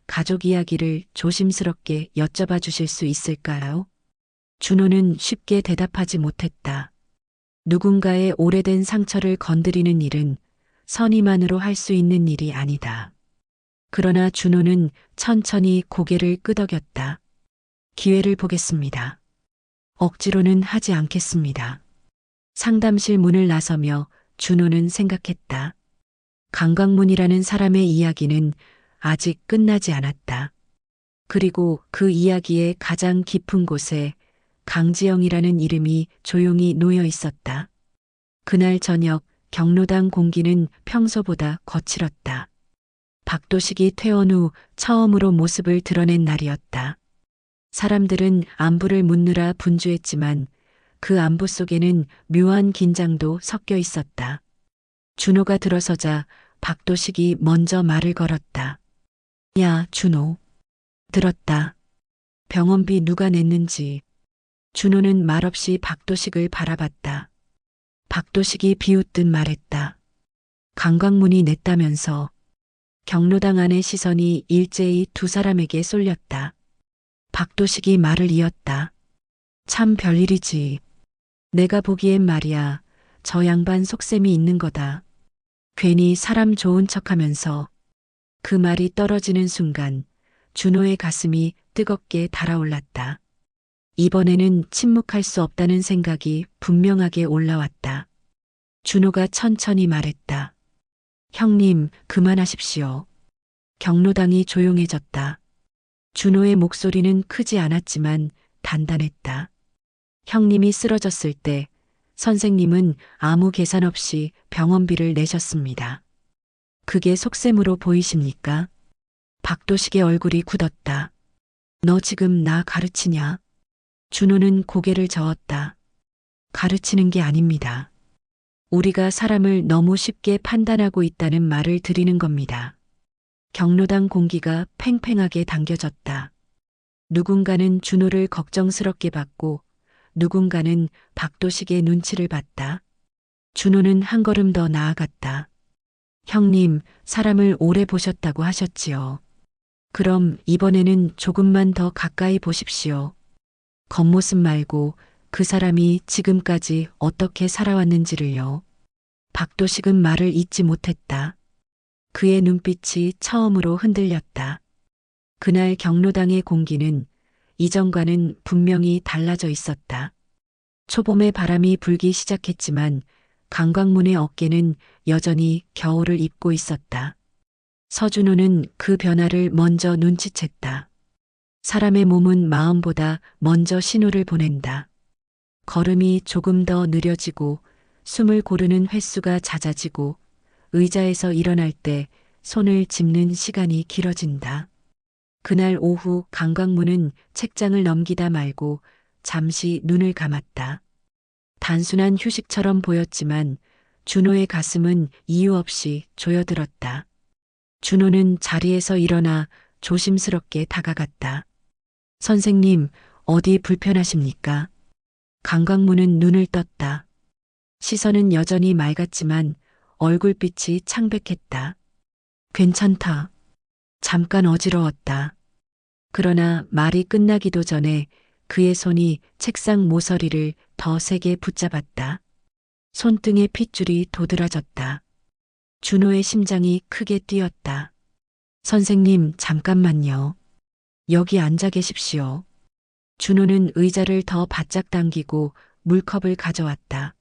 가족 이야기를 조심스럽게 여쭤봐 주실 수 있을까요? 준호는 쉽게 대답하지 못했다. 누군가의 오래된 상처를 건드리는 일은 선의만으로 할 수 있는 일이 아니다. 그러나 준호는 천천히 고개를 끄덕였다. 기회를 보겠습니다. 억지로는 하지 않겠습니다. 상담실 문을 나서며 준호는 생각했다. 강강문이라는 사람의 이야기는 아직 끝나지 않았다. 그리고 그 이야기의 가장 깊은 곳에 강지영이라는 이름이 조용히 놓여 있었다. 그날 저녁 경로당 공기는 평소보다 거칠었다. 박도식이 퇴원 후 처음으로 모습을 드러낸 날이었다. 사람들은 안부를 묻느라 분주했지만 그 안부 속에는 묘한 긴장도 섞여 있었다. 준호가 들어서자 박도식이 먼저 말을 걸었다. 야, 준호. 들었다. 병원비 누가 냈는지. 준호는 말없이 박도식을 바라봤다. 박도식이 비웃듯 말했다. 강광문이 냈다면서. 경로당 안의 시선이 일제히 두 사람에게 쏠렸다. 박도식이 말을 이었다. 참 별일이지. 내가 보기엔 말이야. 저 양반 속셈이 있는 거다. 괜히 사람 좋은 척하면서. 그 말이 떨어지는 순간 준호의 가슴이 뜨겁게 달아올랐다. 이번에는 침묵할 수 없다는 생각이 분명하게 올라왔다. 준호가 천천히 말했다. 형님, 그만하십시오. 경로당이 조용해졌다. 준호의 목소리는 크지 않았지만 단단했다. 형님이 쓰러졌을 때 선생님은 아무 계산 없이 병원비를 내셨습니다. 그게 속셈으로 보이십니까? 박도식의 얼굴이 굳었다. 너 지금 나 가르치냐? 준호는 고개를 저었다. 가르치는 게 아닙니다. 우리가 사람을 너무 쉽게 판단하고 있다는 말을 드리는 겁니다. 경로당 공기가 팽팽하게 당겨졌다. 누군가는 준호를 걱정스럽게 봤고 누군가는 박도식의 눈치를 봤다. 준호는 한 걸음 더 나아갔다. 형님, 사람을 오래 보셨다고 하셨지요. 그럼 이번에는 조금만 더 가까이 보십시오. 겉모습 말고 그 사람이 지금까지 어떻게 살아왔는지를요. 박도식은 말을 잇지 못했다. 그의 눈빛이 처음으로 흔들렸다. 그날 경로당의 공기는 이전과는 분명히 달라져 있었다. 초봄의 바람이 불기 시작했지만 강광문의 어깨는 여전히 겨울을 입고 있었다. 서준호는 그 변화를 먼저 눈치챘다. 사람의 몸은 마음보다 먼저 신호를 보낸다. 걸음이 조금 더 느려지고 숨을 고르는 횟수가 잦아지고 의자에서 일어날 때 손을 짚는 시간이 길어진다. 그날 오후 강광문은 책장을 넘기다 말고 잠시 눈을 감았다. 단순한 휴식처럼 보였지만 준호의 가슴은 이유 없이 조여들었다. 준호는 자리에서 일어나 조심스럽게 다가갔다. 선생님, 어디 불편하십니까? 강광문은 눈을 떴다. 시선은 여전히 맑았지만 얼굴빛이 창백했다. 괜찮다. 잠깐 어지러웠다. 그러나 말이 끝나기도 전에 그의 손이 책상 모서리를 더 세게 붙잡았다. 손등에 핏줄이 도드라졌다. 준호의 심장이 크게 뛰었다. 선생님, 잠깐만요. 여기 앉아 계십시오. 준호는 의자를 더 바짝 당기고 물컵을 가져왔다.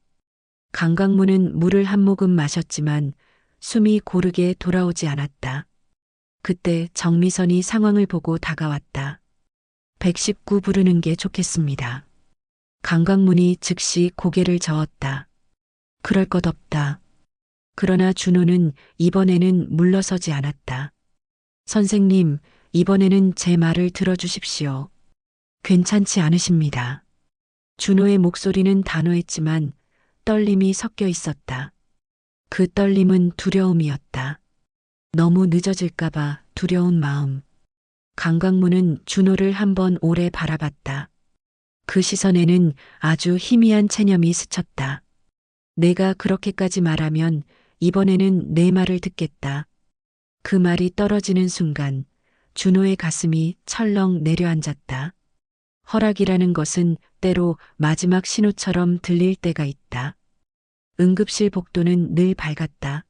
강광문은 물을 한 모금 마셨지만 숨이 고르게 돌아오지 않았다. 그때 정미선이 상황을 보고 다가왔다. 119 부르는 게 좋겠습니다. 강광문이 즉시 고개를 저었다. 그럴 것 없다. 그러나 준호는 이번에는 물러서지 않았다. 선생님, 이번에는 제 말을 들어주십시오. 괜찮지 않으십니다. 준호의 목소리는 단호했지만 떨림이 섞여 있었다. 그 떨림은 두려움이었다. 너무 늦어질까봐 두려운 마음. 강광문은 준호를 한번 오래 바라봤다. 그 시선에는 아주 희미한 체념이 스쳤다. 내가 그렇게까지 말하면 이번에는 내 말을 듣겠다. 그 말이 떨어지는 순간 준호의 가슴이 철렁 내려앉았다. 허락이라는 것은 때로 마지막 신호처럼 들릴 때가 있다. 응급실 복도는 늘 밝았다.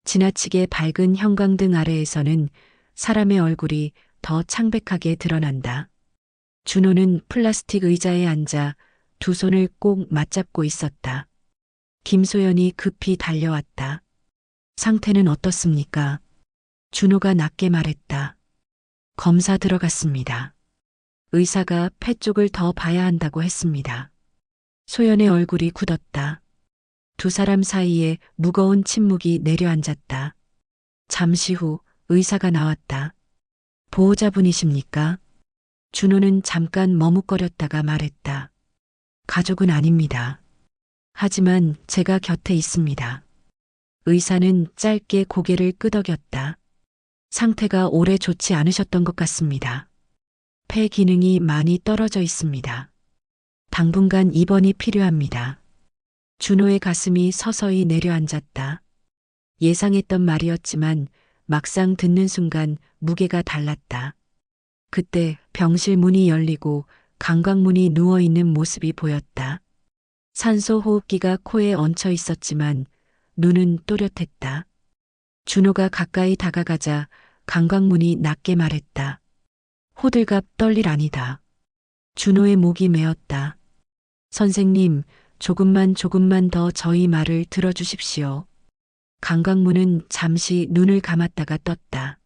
지나치게 밝은 형광등 아래에서는 사람의 얼굴이 더 창백하게 드러난다. 준호는 플라스틱 의자에 앉아 두 손을 꼭 맞잡고 있었다. 김소연이 급히 달려왔다. 상태는 어떻습니까? 준호가 낮게 말했다. 검사 들어갔습니다. 의사가 폐 쪽을 더 봐야 한다고 했습니다. 소연의 얼굴이 굳었다. 두 사람 사이에 무거운 침묵이 내려앉았다. 잠시 후 의사가 나왔다. 보호자분이십니까? 준호는 잠깐 머뭇거렸다가 말했다. 가족은 아닙니다. 하지만 제가 곁에 있습니다. 의사는 짧게 고개를 끄덕였다. 상태가 오래 좋지 않으셨던 것 같습니다. 폐 기능이 많이 떨어져 있습니다. 당분간 입원이 필요합니다. 준호의 가슴이 서서히 내려앉았다. 예상했던 말이었지만 막상 듣는 순간 무게가 달랐다. 그때 병실 문이 열리고 강광문이 누워있는 모습이 보였다. 산소 호흡기가 코에 얹혀 있었지만 눈은 또렷했다. 준호가 가까이 다가가자 강광문이 낮게 말했다. 호들갑 떨릴 아니다. 준호의 목이 메었다. 선생님, 조금만 더 저희 말을 들어주십시오. 강광문은 잠시 눈을 감았다가 떴다.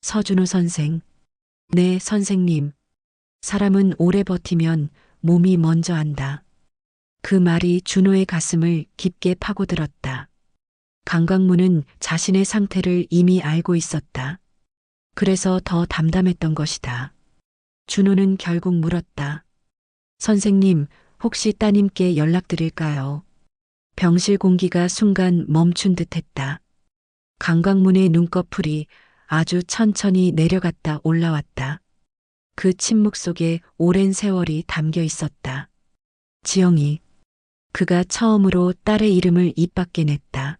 서준호 선생. 네, 선생님. 사람은 오래 버티면 몸이 먼저 안다. 그 말이 준호의 가슴을 깊게 파고들었다. 강광문은 자신의 상태를 이미 알고 있었다. 그래서 더 담담했던 것이다. 준호는 결국 물었다. 선생님, 혹시 따님께 연락드릴까요? 병실 공기가 순간 멈춘 듯 했다. 강광문의 눈꺼풀이 아주 천천히 내려갔다 올라왔다. 그 침묵 속에 오랜 세월이 담겨 있었다. 지영이. 그가 처음으로 딸의 이름을 입 밖에 냈다.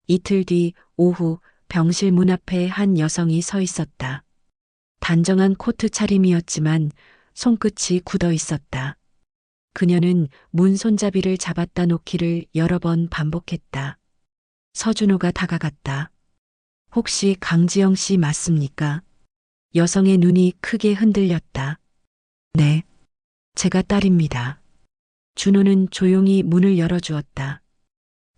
이틀 뒤 오후 병실 문 앞에 한 여성이 서 있었다. 단정한 코트 차림이었지만 손끝이 굳어 있었다. 그녀는 문 손잡이를 잡았다 놓기를 여러 번 반복했다. 서준호가 다가갔다. 혹시 강지영 씨 맞습니까? 여성의 눈이 크게 흔들렸다. 네, 제가 딸입니다. 준호는 조용히 문을 열어주었다.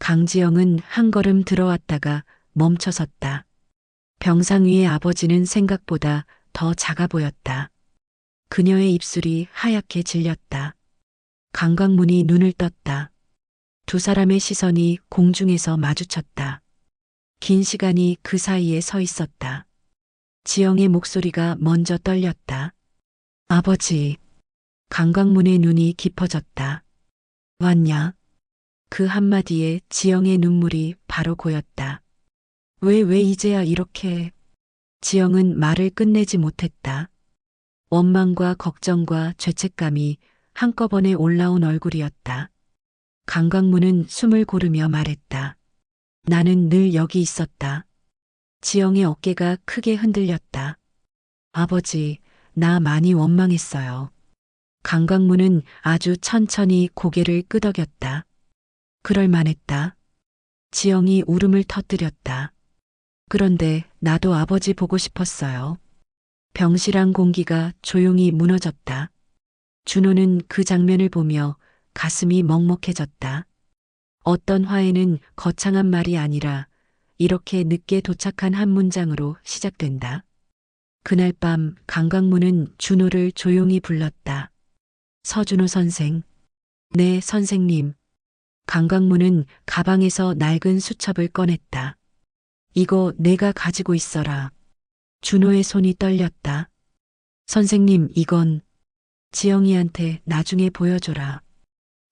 강지영은 한 걸음 들어왔다가 멈춰섰다. 병상 위의 아버지는 생각보다 더 작아 보였다. 그녀의 입술이 하얗게 질렸다. 강광문이 눈을 떴다. 두 사람의 시선이 공중에서 마주쳤다. 긴 시간이 그 사이에 서 있었다. 지영의 목소리가 먼저 떨렸다. 아버지. 강광문의 눈이 깊어졌다. 왔냐? 그 한마디에 지영의 눈물이 바로 고였다. 왜 이제야 이렇게... 지영은 말을 끝내지 못했다. 원망과 걱정과 죄책감이 한꺼번에 올라온 얼굴이었다. 강광문은 숨을 고르며 말했다. 나는 늘 여기 있었다. 지영의 어깨가 크게 흔들렸다. 아버지, 나 많이 원망했어요. 강광문은 아주 천천히 고개를 끄덕였다. 그럴 만했다. 지영이 울음을 터뜨렸다. 그런데 나도 아버지 보고 싶었어요. 병실 안 공기가 조용히 무너졌다. 준호는 그 장면을 보며 가슴이 먹먹해졌다. 어떤 화해는 거창한 말이 아니라 이렇게 늦게 도착한 한 문장으로 시작된다. 그날 밤 강광문은 준호를 조용히 불렀다. 서준호 선생. 네, 선생님. 강광문은 가방에서 낡은 수첩을 꺼냈다. 이거 내가 가지고 있어라. 준호의 손이 떨렸다. 선생님, 이건 지영이한테 나중에 보여줘라.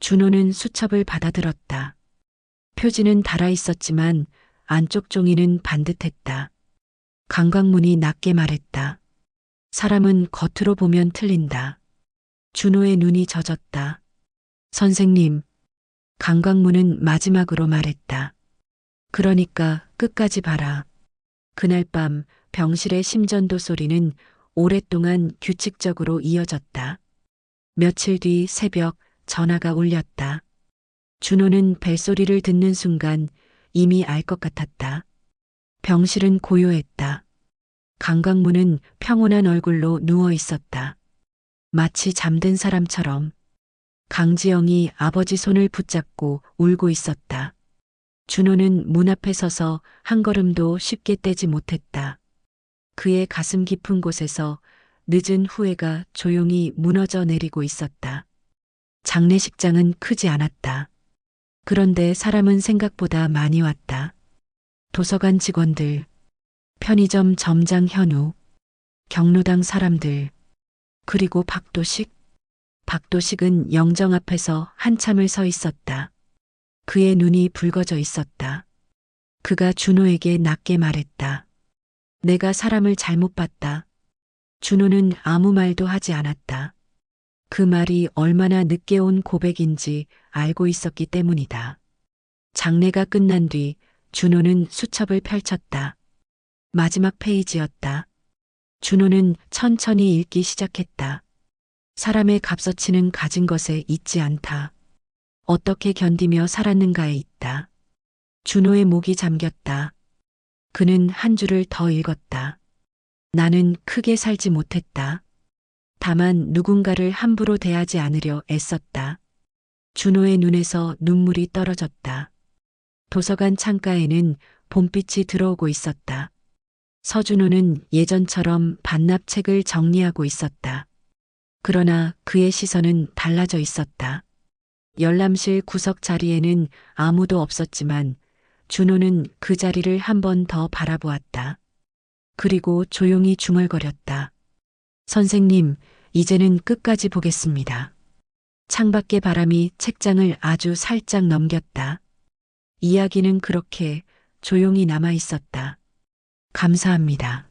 준호는 수첩을 받아들었다. 표지는 달아 있었지만 안쪽 종이는 반듯했다. 강광문이 낮게 말했다. 사람은 겉으로 보면 틀린다. 준호의 눈이 젖었다. 선생님. 강광문은 마지막으로 말했다. 그러니까 끝까지 봐라. 그날 밤 병실의 심전도 소리는 오랫동안 규칙적으로 이어졌다. 며칠 뒤 새벽 전화가 울렸다. 준호는 벨소리를 듣는 순간 이미 알 것 같았다. 병실은 고요했다. 강광문은 평온한 얼굴로 누워 있었다. 마치 잠든 사람처럼. 강지영이 아버지 손을 붙잡고 울고 있었다. 준호는 문 앞에 서서 한 걸음도 쉽게 떼지 못했다. 그의 가슴 깊은 곳에서 늦은 후회가 조용히 무너져 내리고 있었다. 장례식장은 크지 않았다. 그런데 사람은 생각보다 많이 왔다. 도서관 직원들, 편의점 점장 현우, 경로당 사람들, 그리고 박도식. 박도식은 영정 앞에서 한참을 서 있었다. 그의 눈이 붉어져 있었다. 그가 준호에게 낮게 말했다. 내가 사람을 잘못 봤다. 준호는 아무 말도 하지 않았다. 그 말이 얼마나 늦게 온 고백인지 알고 있었기 때문이다. 장례가 끝난 뒤 준호는 수첩을 펼쳤다. 마지막 페이지였다. 준호는 천천히 읽기 시작했다. 사람의 값어치는 가진 것에 있지 않다. 어떻게 견디며 살았는가에 있다. 준호의 목이 잠겼다. 그는 한 줄을 더 읽었다. 나는 크게 살지 못했다. 다만 누군가를 함부로 대하지 않으려 애썼다. 준호의 눈에서 눈물이 떨어졌다. 도서관 창가에는 봄빛이 들어오고 있었다. 서준호는 예전처럼 반납책을 정리하고 있었다. 그러나 그의 시선은 달라져 있었다. 열람실 구석 자리에는 아무도 없었지만 준호는 그 자리를 한 번 더 바라보았다. 그리고 조용히 중얼거렸다. 선생님, 이제는 끝까지 보겠습니다. 창밖의 바람이 책장을 아주 살짝 넘겼다. 이야기는 그렇게 조용히 남아 있었다. 감사합니다.